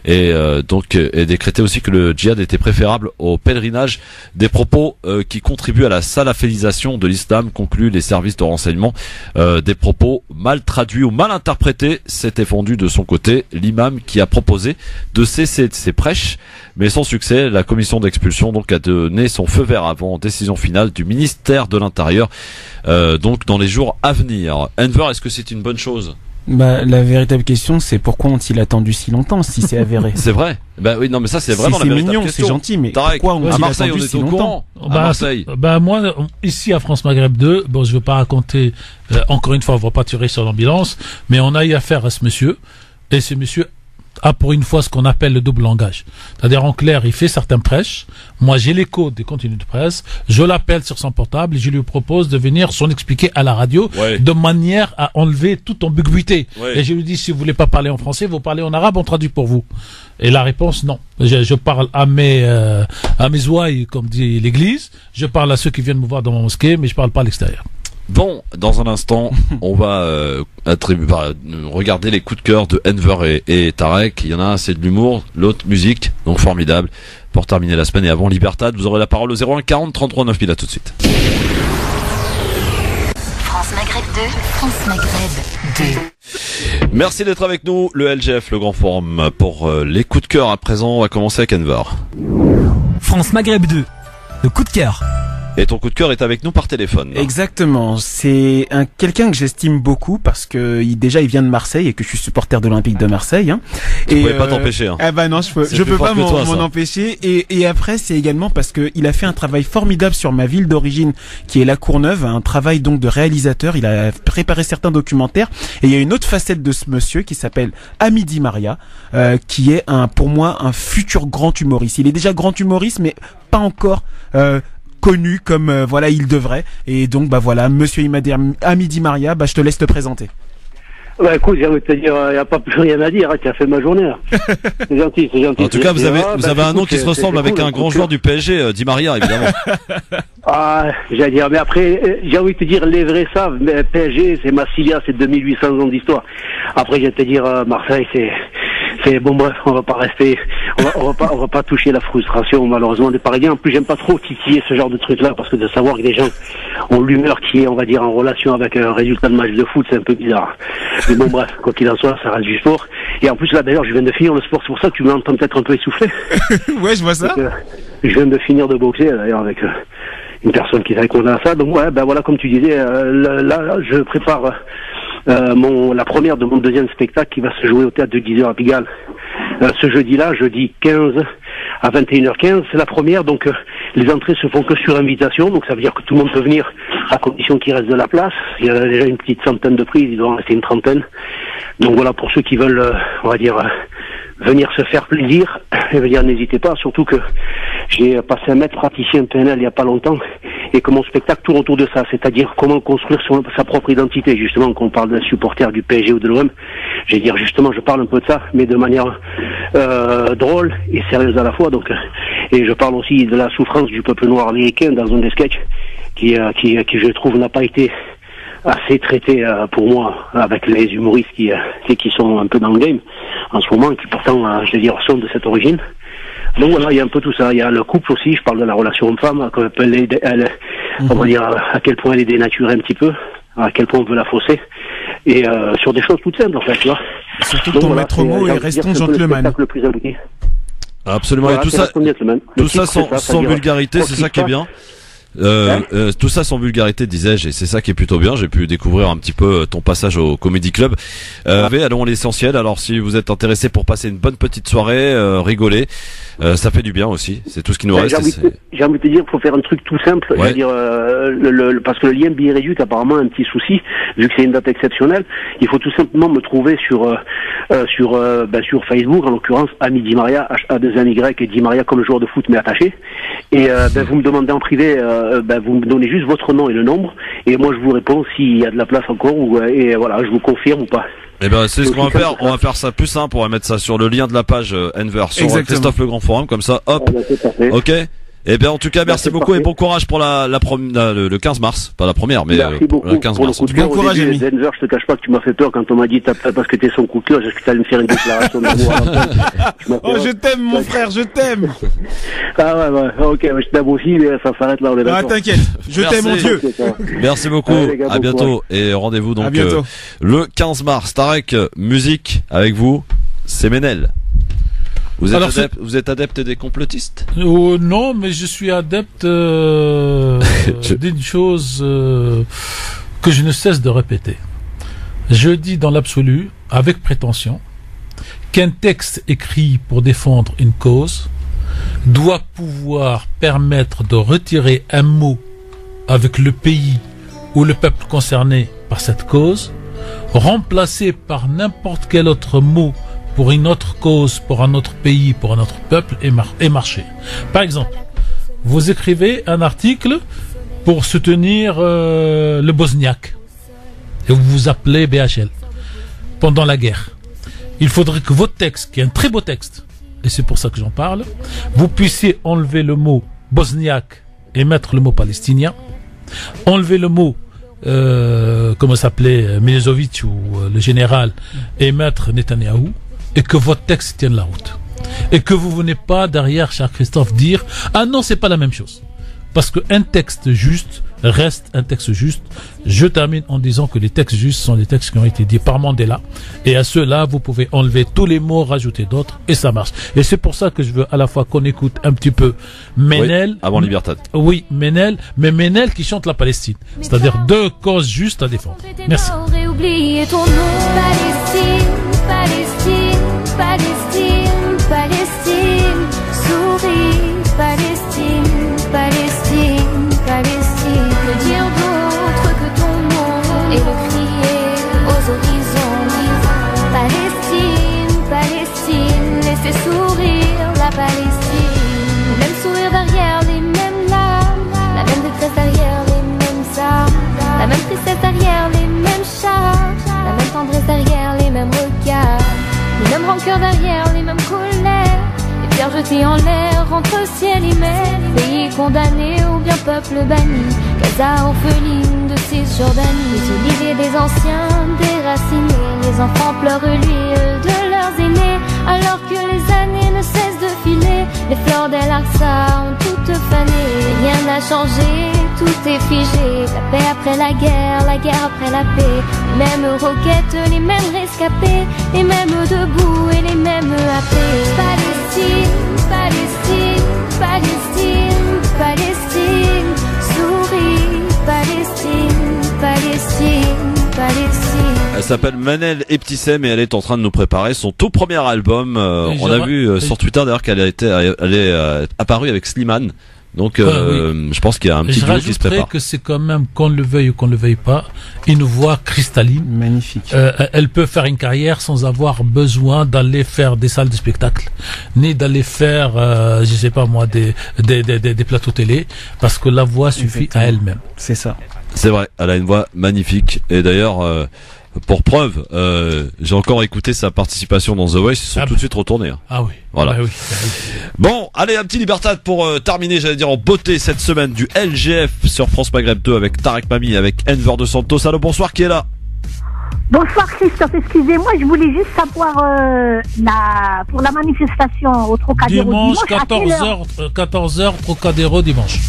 et décréter aussi que le djihad était préférable au pèlerinage, des propos qui contribuent à la salafisation de l'islam, concluent les services de renseignement. Des propos mal traduits ou mal interprétés, s'est défendu de son côté l'imam qui a proposé de cesser de ses prêches mais sans succès. La commission d'expulsion donc a donné son feu vert avant décision finale du ministère de l'Intérieur, donc dans les jours à venir. Enver, est-ce que c'est une bonne chose? Bah, la véritable question, c'est pourquoi ont-ils attendu si longtemps si c'est avéré? C'est vrai. Bah oui, non, mais ça c'est vraiment la véritable mignon, question. C'est gentil, mais Tarek, pourquoi ont-ils à Marseille, attendu on est si au longtemps? courant. À Marseille. Moi, ici à France Maghreb 2, bon, je veux pas raconter, encore une fois, on va pas tirer sur l'ambulance, mais on a eu affaire à ce monsieur, et ce monsieur a pour une fois ce qu'on appelle le double langage. C'est-à-dire, en clair, il fait certains prêches. Moi, j'ai l'écho des contenus de presse. Je l'appelle sur son portable et je lui propose de venir s'en expliquer à la radio de manière à enlever toute ambiguïté. Et je lui dis, si vous voulez pas parler en français, vous parlez en arabe, on traduit pour vous. Et la réponse, non. Je parle à mes ouailles, comme dit l'église. Je parle à ceux qui viennent me voir dans mon mosquée, mais je parle pas à l'extérieur. Bon, dans un instant, on va regarder les coups de cœur de Enver et Tarek. Il y en a un, c'est de l'humour, l'autre musique, donc formidable. Pour terminer la semaine et avant Libertad, vous aurez la parole au 01 40 33 9000. À tout de suite. France Maghreb 2, France Maghreb 2. Merci d'être avec nous, le LGF, le Grand Forum, pour les coups de cœur. À présent, on va commencer avec Enver. France Maghreb 2, le coup de cœur. Et ton coup de cœur est avec nous par téléphone. Exactement. C'est quelqu'un que j'estime beaucoup parce que déjà il vient de Marseille et que je suis supporter de l'Olympique de Marseille. Hein. Tu pouvais pas t'empêcher. Hein. Ah bah non, je peux pas m'en empêcher. Et après, c'est également parce que il a fait un travail formidable sur ma ville d'origine, qui est La Courneuve, un travail donc de réalisateur. Il a préparé certains documentaires. Et il y a une autre facette de ce monsieur qui s'appelle Ami Di Maria, qui est pour moi un futur grand humoriste. Il est déjà grand humoriste, mais pas encore connu comme il devrait. Et donc voilà, monsieur Ami Di Maria, je te laisse te présenter. Bah écoute, j'ai envie de te dire, il n'y a pas plus rien à dire, tu as fait ma journée. C'est gentil, c'est gentil. En tout cas, vous avez un nom qui se ressemble avec un grand joueur du PSG, Di Maria, évidemment. J'allais dire, mais après, j'ai envie de te dire, les vrais savent, mais PSG, c'est Massilia, c'est 2800 ans d'histoire. Après, je vais te dire, Marseille, c'est bon, bref, on va pas rester, on va pas toucher la frustration, malheureusement, des Parisiens. En plus, j'aime pas trop titiller ce genre de truc-là, parce que de savoir que des gens ont l'humeur qui est, on va dire, en relation avec un résultat de match de foot, c'est un peu bizarre. Mais bon, bref, quoi qu'il en soit, ça reste du sport. Et en plus, là, d'ailleurs, je viens de finir le sport, c'est pour ça que tu m'entends peut-être un peu essoufflé. Ouais, je vois ça. Je viens de finir de boxer, d'ailleurs, avec une personne qui s'est à ça. Donc, ouais, voilà, comme tu disais, là, je prépare la première de mon deuxième spectacle qui va se jouer au théâtre de 10h à Pigalle. Ce jeudi-là, jeudi 15 à 21h15, c'est la première, donc les entrées se font que sur invitation, donc ça veut dire que tout le monde peut venir à condition qu'il reste de la place. Il y a déjà une petite centaine de prises, il doit en rester une trentaine. Donc voilà, pour ceux qui veulent, on va dire, venir se faire plaisir, et venir, n'hésitez pas, surtout que j'ai passé un maître praticien PNL il y a pas longtemps, et que mon spectacle tourne autour de ça, c'est-à-dire comment construire sa propre identité, justement, quand on parle d'un supporter du PSG ou de l'OM, je vais dire justement, je parle un peu de ça, mais de manière drôle et sérieuse à la fois, donc, et je parle aussi de la souffrance du peuple noir américain dans un des sketchs qui je trouve n'a pas été assez traité pour moi avec les humoristes qui sont un peu dans le game en ce moment et qui pourtant, je vais dire, sont de cette origine. Donc voilà, il y a un peu tout ça. Il y a le couple aussi, je parle de la relation homme-femme, on va dire à quel point elle est dénaturée un petit peu, à quel point on veut la fausser, et sur des choses toutes simples en fait, tu vois. Surtout ton maître mot et restons gentleman. Le plus abouti. Absolument, voilà, et tout ça sans vulgarité, c'est ça qui est bien. Tout ça sans vulgarité, disais-je, et c'est ça qui est plutôt bien. J'ai pu découvrir un petit peu ton passage au Comedy Club. Allons à l'essentiel. Alors, si vous êtes intéressé pour passer une bonne petite soirée, rigoler, ça fait du bien aussi. C'est tout ce qui nous reste. J'ai envie de te dire, faut faire un truc tout simple. Ouais. Je veux dire, parce que le lien billet réduit a apparemment un petit souci, vu que c'est une date exceptionnelle. Il faut tout simplement me trouver sur Facebook, en l'occurrence, Ami Di Maria, H-A-2-M-Y, et Di Maria comme le joueur de foot mais attaché. Et vous me demandez en privé, vous me donnez juste votre nom et le nombre, et moi je vous réponds s'il y a de la place encore, et voilà, je vous confirme ou pas. Eh ben, c'est ce qu'on va faire. On va faire ça plus simple. On va mettre ça sur le lien de la page Enver sur Christophe Le Grand Forum, comme ça, hop. Ok. Eh bien, en tout cas, merci beaucoup et bon courage pour le 15 mars. Pas la première, mais le 15 mars. Bon courage, Denver, je te cache pas que tu m'as fait peur quand on m'a dit parce que t'es son coup de cœur, j'ai cru que t'allais me faire une déclaration d'amour. Oh, je t'aime, mon frère, je t'aime. Ah ouais, ok, je t'aime aussi, mais ça s'arrête là, on est d'accord. Ah, t'inquiète, je t'aime, mon Dieu. Merci beaucoup, à bientôt, et rendez-vous donc le 15 mars. Tarek, musique avec vous, c'est Ménel. Vous êtes adepte des complotistes? Non, mais je suis adepte d'une chose que je ne cesse de répéter. Je dis dans l'absolu, avec prétention, qu'un texte écrit pour défendre une cause doit pouvoir permettre de retirer un mot avec le pays ou le peuple concerné par cette cause, remplacé par n'importe quel autre mot pour une autre cause, pour un autre pays, pour un autre peuple, et marcher. Par exemple, vous écrivez un article pour soutenir le Bosniaque, et vous vous appelez BHL, pendant la guerre. Il faudrait que votre texte, qui est un très beau texte, et c'est pour ça que j'en parle, vous puissiez enlever le mot Bosniaque et mettre le mot palestinien, enlever le mot comment s'appelait Milosevic ou le général et mettre Netanyahou, et que votre texte tienne la route, et que vous venez pas derrière, cher Christophe, dire ah non, c'est pas la même chose, parce qu'un texte juste reste un texte juste. Je termine en disant que les textes justes sont des textes qui ont été dits par Mandela, et à ceux-là vous pouvez enlever tous les mots, rajouter d'autres, et ça marche. Et c'est pour ça que je veux à la fois qu'on écoute un petit peu Ménel, avant Libertad. Oui, Ménel, mais Ménel qui chante la Palestine, c'est-à-dire deux causes justes à défendre. Merci. Oublié ton nom. Palestine, Palestine, Palestine, Palestine, souris, Palestine, Palestine, Palestine. Que dire d'autre que ton nom et le crier aux horizons. Palestine, Palestine, laissez sourire la Palestine. Le même sourire derrière les mêmes larmes, la même détresse derrière les mêmes armes, la même tristesse derrière les mêmes chars, la même tendresse derrière les mêmes regards, les mêmes rancœurs derrière les mêmes colères. Les pierres jetées en l'air entre ciel et mer, pays condamné ou bien peuple banni, Gaza orpheline de Cisjordanie. Les oliviers des anciens déracinés, les enfants pleurent l'huile de leurs aînés, alors que les années ne cessent de filer. Les fleurs d'El-Aqsa ont toutes fané, rien n'a changé, tout est figé. La paix après la guerre après la paix. Les mêmes roquettes, les mêmes rescapés, les mêmes debout et les mêmes happés. Palestine, Palestine, Palestine, Palestine, souris, Palestine, Palestine, Palestine. Elle s'appelle Manel Ebtissem et elle est en train de nous préparer son tout premier album. On a vu sur Twitter d'ailleurs qu'elle est apparue avec Slimane. Donc je pense qu'il y a un petit duo qui se prépare. Que c'est quand même, qu'on le veuille ou qu'on le veuille pas, une voix cristalline, magnifique. Elle peut faire une carrière sans avoir besoin d'aller faire des salles de spectacle, ni d'aller faire, je sais pas moi, des plateaux télé, parce que la voix suffit à elle-même. C'est ça. C'est vrai, elle a une voix magnifique. Et d'ailleurs, pour preuve, j'ai encore écouté sa participation dans The Voice, ils sont tout de suite retournés. Hein. Ah oui. Voilà. Ah oui. Bon, allez, un petit Libertad pour terminer, j'allais dire en beauté cette semaine du LGF sur France Maghreb 2 avec Tarek Mami, avec Enver de Santos. Allô, bonsoir, qui est là? Bonsoir Christophe, excusez-moi, je voulais juste savoir pour la manifestation au Trocadéro dimanche 14h Trocadéro dimanche.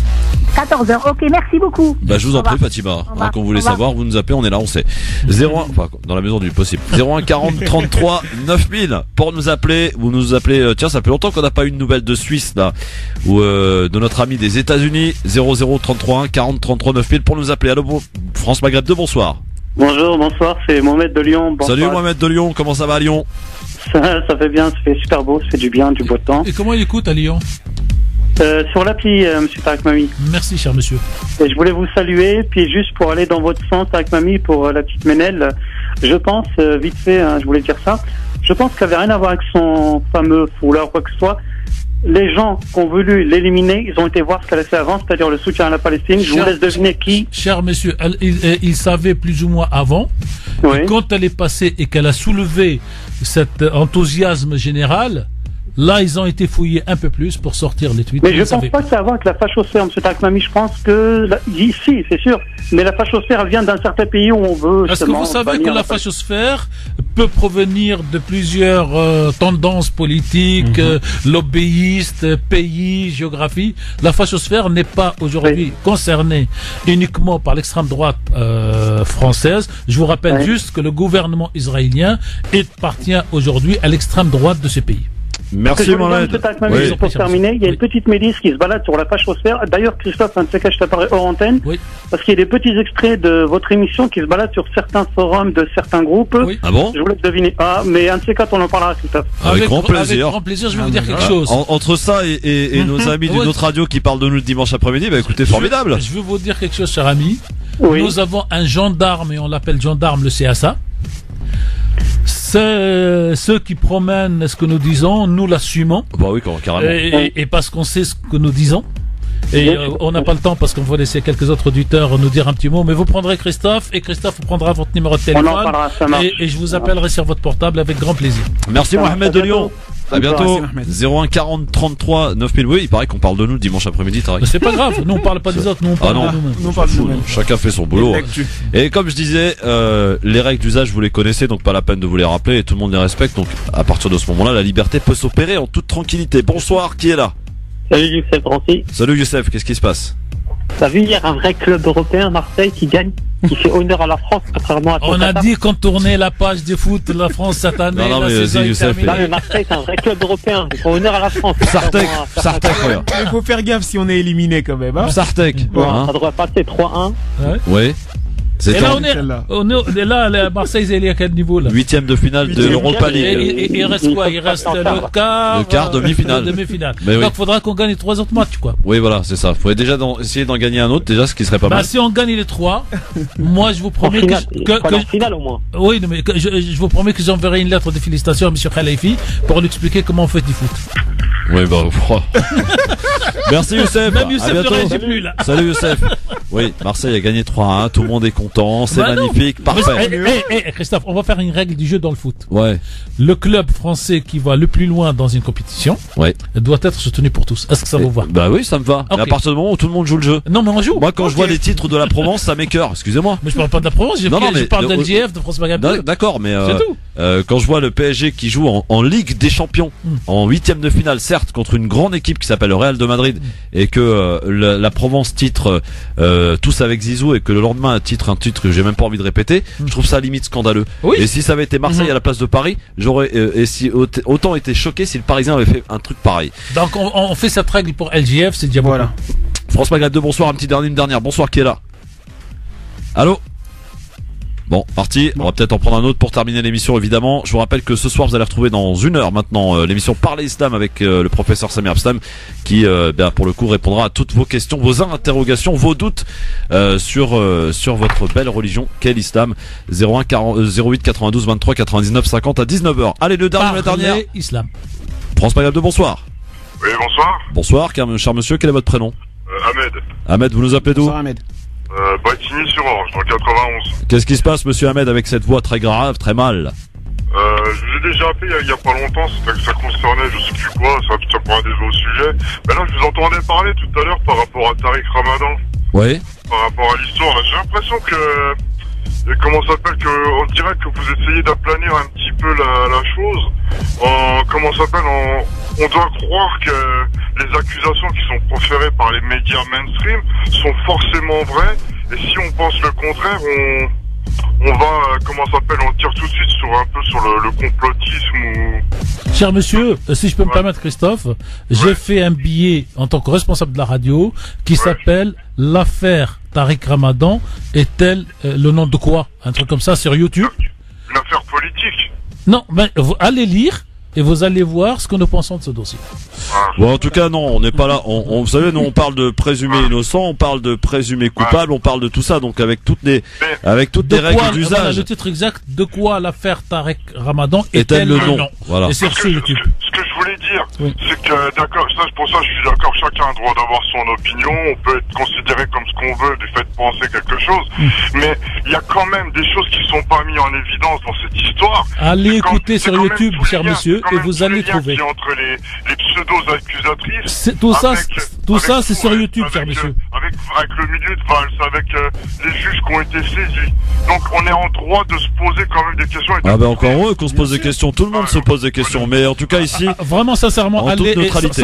14h, ok, merci beaucoup. Bah, je vous en prie, Fatima. Quand vous voulez savoir, vous nous appelez, on est là, on sait. 01, enfin, dans la mesure du possible. 01 40 33 9000 pour nous appeler. Vous nous appelez, tiens, ça fait longtemps qu'on n'a pas eu de nouvelles de Suisse, là, ou de notre ami des États-Unis. 00 33 40 33 9000 pour nous appeler. Allô, France Maghreb 2, bonsoir. Bonjour, bonsoir, c'est Mohamed de Lyon. Bonsoir. Salut Mohamed de Lyon, comment ça va à Lyon? Ça fait bien, ça fait super beau, ça fait du bien, du beau temps. Et comment il écoute à Lyon? Sur l'appli, monsieur Tarek Mami. Merci, cher monsieur. Et je voulais vous saluer, puis juste pour aller dans votre sens, Tarek Mami, pour la petite Ménel, je pense, vite fait, je voulais dire ça, je pense qu'elle n'avait rien à voir avec son fameux foulard, quoi que ce soit. Les gens qui ont voulu l'éliminer, ils ont été voir ce qu'elle a fait avant, c'est-à-dire le soutien à la Palestine. Je vous laisse deviner qui. Cher monsieur, il savait plus ou moins avant. Oui. Et quand elle est passée et qu'elle a soulevé cet enthousiasme général, là, ils ont été fouillés un peu plus pour sortir les tweets. Mais je ne pense pas que ça a à voir avec la fachosphère, M. Takmami. Je pense que, ici, c'est sûr, mais la fachosphère, elle vient d'un certain pays où on veut. Est-ce que vous savez que la fachosphère peut provenir de plusieurs tendances politiques, lobbyistes, pays, géographie? La fachosphère n'est pas aujourd'hui concernée uniquement par l'extrême droite française. Je vous rappelle juste que le gouvernement israélien appartient aujourd'hui à l'extrême droite de ce pays. Merci Mohamed. Oui. Pour terminer, il y a une petite milice qui se balade sur la fachosphère. D'ailleurs, Christophe, un de ces cas, je t'apparais hors antenne. Oui. Parce qu'il y a des petits extraits de votre émission qui se baladent sur certains forums de certains groupes. Oui. Ah bon? Je vous laisse deviner. Ah, mais un de ces quatre, on en parlera, Christophe. Avec grand plaisir. Avec grand plaisir, je vais vous dire quelque chose. Entre ça et nos amis d'une autre radio qui parlent de nous le dimanche après-midi, bah écoutez, formidable. Je vais vous dire quelque chose, cher ami. Oui. Nous avons un gendarme, et on l'appelle gendarme, le CSA. C'est ceux qui promènent ce que nous disons, nous l'assumons. Bah oui, carrément. Et parce qu'on sait ce que nous disons. Et on n'a pas le temps parce qu'on va laisser quelques autres auditeurs nous dire un petit mot. Mais vous prendrez Christophe et Christophe vous prendra votre numéro de téléphone. On en parlera, ça marche. Et je vous appellerai sur votre portable avec grand plaisir. Merci Mohamed de Lyon. À bientôt. 01 40 33 9000. Oui, il paraît qu'on parle de nous le dimanche après-midi, Tariq. C'est pas grave. Nous on parle pas des autres. Nous on parle de nous-mêmes. Non, pas de nous-mêmes. Chacun fait son boulot. Et comme je disais, les règles d'usage vous les connaissez, donc pas la peine de vous les rappeler et tout le monde les respecte. Donc à partir de ce moment-là, la liberté peut s'opérer en toute tranquillité. Bonsoir, qui est là? Salut Youssef Francis. Salut Youssef, qu'est-ce qui se passe? T'as vu hier un vrai club européen, Marseille, qui gagne, qui fait honneur à la France, contrairement à On a dit qu'on tournait la page des foot de la France cette année. Non, mais vas-y, Youssef. Non, mais Marseille, c'est un vrai club européen. Ils font honneur à la France. Sartek, regarde. Il faut faire gaffe si on est éliminé quand même. Hein. Sartek. Ça devrait passer 3-1. Ouais. Et là, Marseille, il est à quel niveau là? 8e de finale de l'Europa League. Et il reste quoi? Il reste le quart, demi-finale. Demi-finale. Mais Donc, oui. il faudra qu'on gagne les 3 autres matchs, quoi. Oui, voilà, c'est ça. Faudrait déjà essayer d'en gagner un autre, déjà, ce qui serait pas mal. Si on gagne les 3, moi, je vous promets que finale au moins. Oui, mais je vous promets que j'enverrai une lettre de félicitations à M. Khalifi pour lui expliquer comment on fait du foot. Oui, bah, merci Youssef. Même Youssef à bientôt. ne réagit plus, là. Salut Youssef. Oui, Marseille a gagné 3-1, tout le monde est content, c'est magnifique, parfait. Christophe, on va faire une règle du jeu dans le foot. Ouais. Le club français qui va le plus loin dans une compétition doit être soutenu pour tous. Est-ce que ça vous va? Bah oui, ça me va. Okay. À partir du moment où tout le monde joue le jeu. Non, mais on joue. Moi, quand je vois les titres de la Provence, ça m'écoeure, excusez-moi. Mais je parle pas de la Provence, je parle de l'LGF, de France Maghreb. D'accord, mais c'est tout. Quand je vois le PSG qui joue en Ligue des Champions, en 8e de finale, certes, contre une grande équipe qui s'appelle le Real de Madrid, et que la Provence titre tous avec Zizou, et que le lendemain un titre que j'ai même pas envie de répéter, je trouve ça limite scandaleux. Oui. Et si ça avait été Marseille à la place de Paris, j'aurais autant été choqué si le Parisien avait fait un truc pareil. Donc on fait cette règle pour LGF, c'est déjà voilà. France Maghreb 2, bonsoir, une dernière. Bonsoir, qui est là? Allô? Bon, parti. On va peut-être en prendre un autre pour terminer l'émission, évidemment. Je vous rappelle que ce soir, vous allez retrouver dans 1 heure maintenant l'émission Parler Islam avec le professeur Samir Abstam qui, pour le coup, répondra à toutes vos questions, vos interrogations, vos doutes sur votre belle religion qu'est l'islam. 08 92 23 99 50 à 19h. Allez, le dernier, la dernière. Islam. France Maghreb 2, bonsoir. Oui, bonsoir. Bonsoir, cher monsieur, quel est votre prénom? Ahmed. Ahmed, vous nous appelez d'où? Bonsoir Ahmed. Bâtigny-sur-Orge, dans le 91. Qu'est-ce qui se passe, monsieur Ahmed, avec cette voix très grave, très mal? Je vous ai déjà appelé il y a pas longtemps, ça concernait je sais plus quoi, ça pourrait des autres sujets. Mais là, je vous entendais parler tout à l'heure par rapport à Tariq Ramadan. Oui. Par rapport à l'histoire, j'ai l'impression que... Comment ça s'appelle, on dirait que vous essayez d'aplanir un petit peu la chose. Comment ça s'appelle, on doit croire que les accusations qui sont proférées par les médias mainstream sont forcément vraies. Et si on pense le contraire, on va, comment ça s'appelle, on tire tout de suite sur un peu sur le complotisme ou... Cher monsieur, si je peux me permettre, Christophe, j'ai fait un billet en tant que responsable de la radio qui s'appelle l'affaire Tariq Ramadan est-elle le nom de quoi? Un truc comme ça sur YouTube. Une affaire politique? Non, mais vous allez lire et vous allez voir ce que nous pensons de ce dossier. Bon, en tout cas, non, on n'est pas là. Vous savez, nous, on parle de présumé innocent, on parle de présumé coupable, on parle de tout ça, donc avec toutes les règles d'usage. Voilà, le titre exact, de quoi l'affaire Tariq Ramadan est-elle le nom? Voilà. Et c'est sur YouTube. Ce que je voulais dire, c'est que, d'accord, pour ça, je suis d'accord, chacun a le droit d'avoir son opinion, on peut être considéré comme ce qu'on veut, du fait de penser quelque chose, mais il y a quand même des choses qui sont pas mises en évidence dans cette histoire. Allez écouter sur YouTube, cher monsieur, et vous allez trouver. Entre les pseudo-accusatrices. Tout ça, c'est sur YouTube, cher monsieur. Avec le milieu de Valls, avec les juges qui ont été saisis. Donc, on est en droit de se poser quand même des questions. Encore heureux qu'on se pose des questions. Tout le monde se pose des questions. Mais en tout cas, ici. Vraiment, sincèrement, allez neutralité.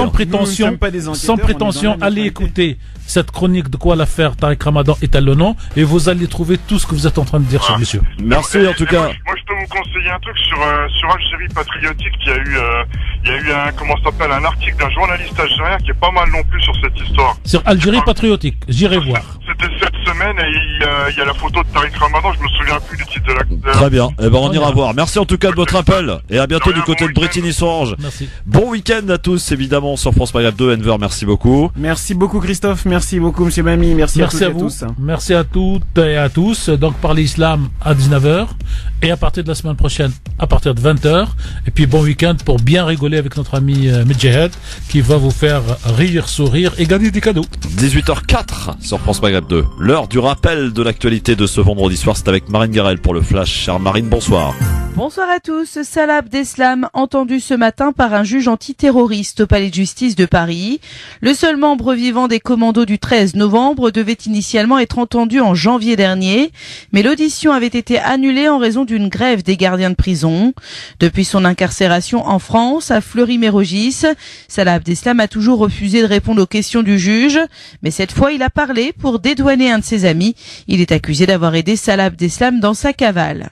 Sans prétention, allez écouter cette chronique de quoi l'affaire Tariq Ramadan est-elle le nom, et vous allez trouver tout ce que vous êtes en train de dire sur monsieur. Merci en tout cas. Moi, je peux vous conseiller un truc sur Algérie patriotique. Il y a eu un article d'un journaliste algérien qui est pas mal non plus sur cette histoire. Sur Algérie patriotique, j'irai voir. C'était cette semaine et il y a la photo de Tariq Ramadan. Je me souviens plus du titre de la. Très bien. Eh ben on ira voir. Merci en tout cas de votre appel et à bientôt du côté de Brétigny-sur-Orge. Merci. Bon week-end à tous évidemment sur France Maghreb 2. Enver, merci beaucoup. Merci beaucoup Christophe. Merci beaucoup Monsieur Mami. Merci à toutes et à tous. Merci à toutes et à tous. Donc parler islam à 19h et à partir de la semaine prochaine à partir de 20h. Et puis bon week-end pour bien rigoler avec notre ami Medjehed qui va vous faire rire, sourire et gagner des cadeaux. 18h04 sur France Maghreb 2. L'heure du rappel de l'actualité de ce vendredi soir, c'est avec Marine Garel pour le Flash. Chère Marine, bonsoir. Bonsoir à tous. Salah Abdeslam entendu ce matin par un juge antiterroriste au palais de justice de Paris. Le seul membre vivant des commandos du 13 novembre devait initialement être entendu en janvier dernier, mais l'audition avait été annulée en raison d'une grève des gardiens de prison. Depuis son incarcération en France, à Fleury-Mérogis, Salah Abdeslam a toujours refusé de répondre aux questions du juge, mais cette fois il a parlé pour dédouaner un de ses amis. Il est accusé d'avoir aidé Salah Abdeslam dans sa cavale.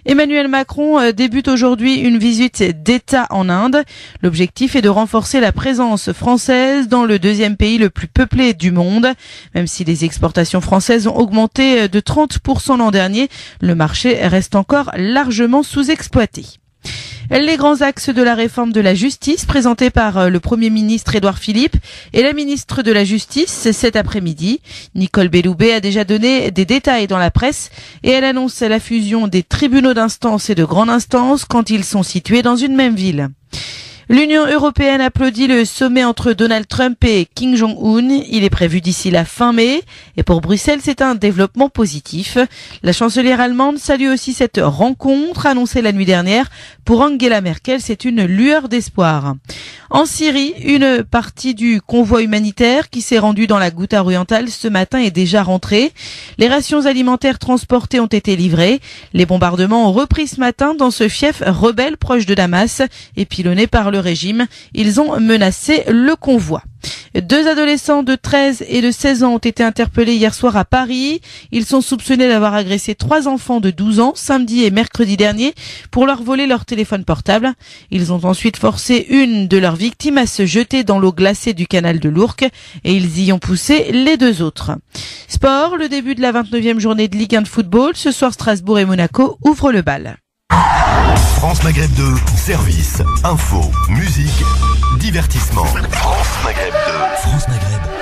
Emmanuel Macron débute aujourd'hui une visite d'État en Inde. L'objectif est de renforcer la présence française dans le deuxième pays le plus peuplé du monde. Même si les exportations françaises ont augmenté de 30% l'an dernier, le marché reste encore largement sous-exploité. Les grands axes de la réforme de la justice présentés par le Premier ministre Édouard Philippe et la ministre de la Justice cet après-midi. Nicole Belloubet a déjà donné des détails dans la presse et elle annonce la fusion des tribunaux d'instance et de grande instance quand ils sont situés dans une même ville. L'Union européenne applaudit le sommet entre Donald Trump et Kim Jong-un. Il est prévu d'ici la fin mai. Et pour Bruxelles, c'est un développement positif. La chancelière allemande salue aussi cette rencontre annoncée la nuit dernière. Pour Angela Merkel, c'est une lueur d'espoir. En Syrie, une partie du convoi humanitaire qui s'est rendu dans la Ghouta orientale ce matin est déjà rentrée. Les rations alimentaires transportées ont été livrées. Les bombardements ont repris ce matin dans ce fief rebelle proche de Damas et pilonné par le régime. Ils ont menacé le convoi. 2 adolescents de 13 et de 16 ans ont été interpellés hier soir à Paris. Ils sont soupçonnés d'avoir agressé 3 enfants de 12 ans samedi et mercredi dernier pour leur voler leur téléphone portable. Ils ont ensuite forcé une de leurs victimes à se jeter dans l'eau glacée du canal de l'Ourcq et ils y ont poussé les 2 autres. Sport, le début de la 29e journée de Ligue 1 de football. Ce soir, Strasbourg et Monaco ouvrent le bal. France Maghreb 2, service, info, musique, divertissement. France Maghreb 2. France Maghreb.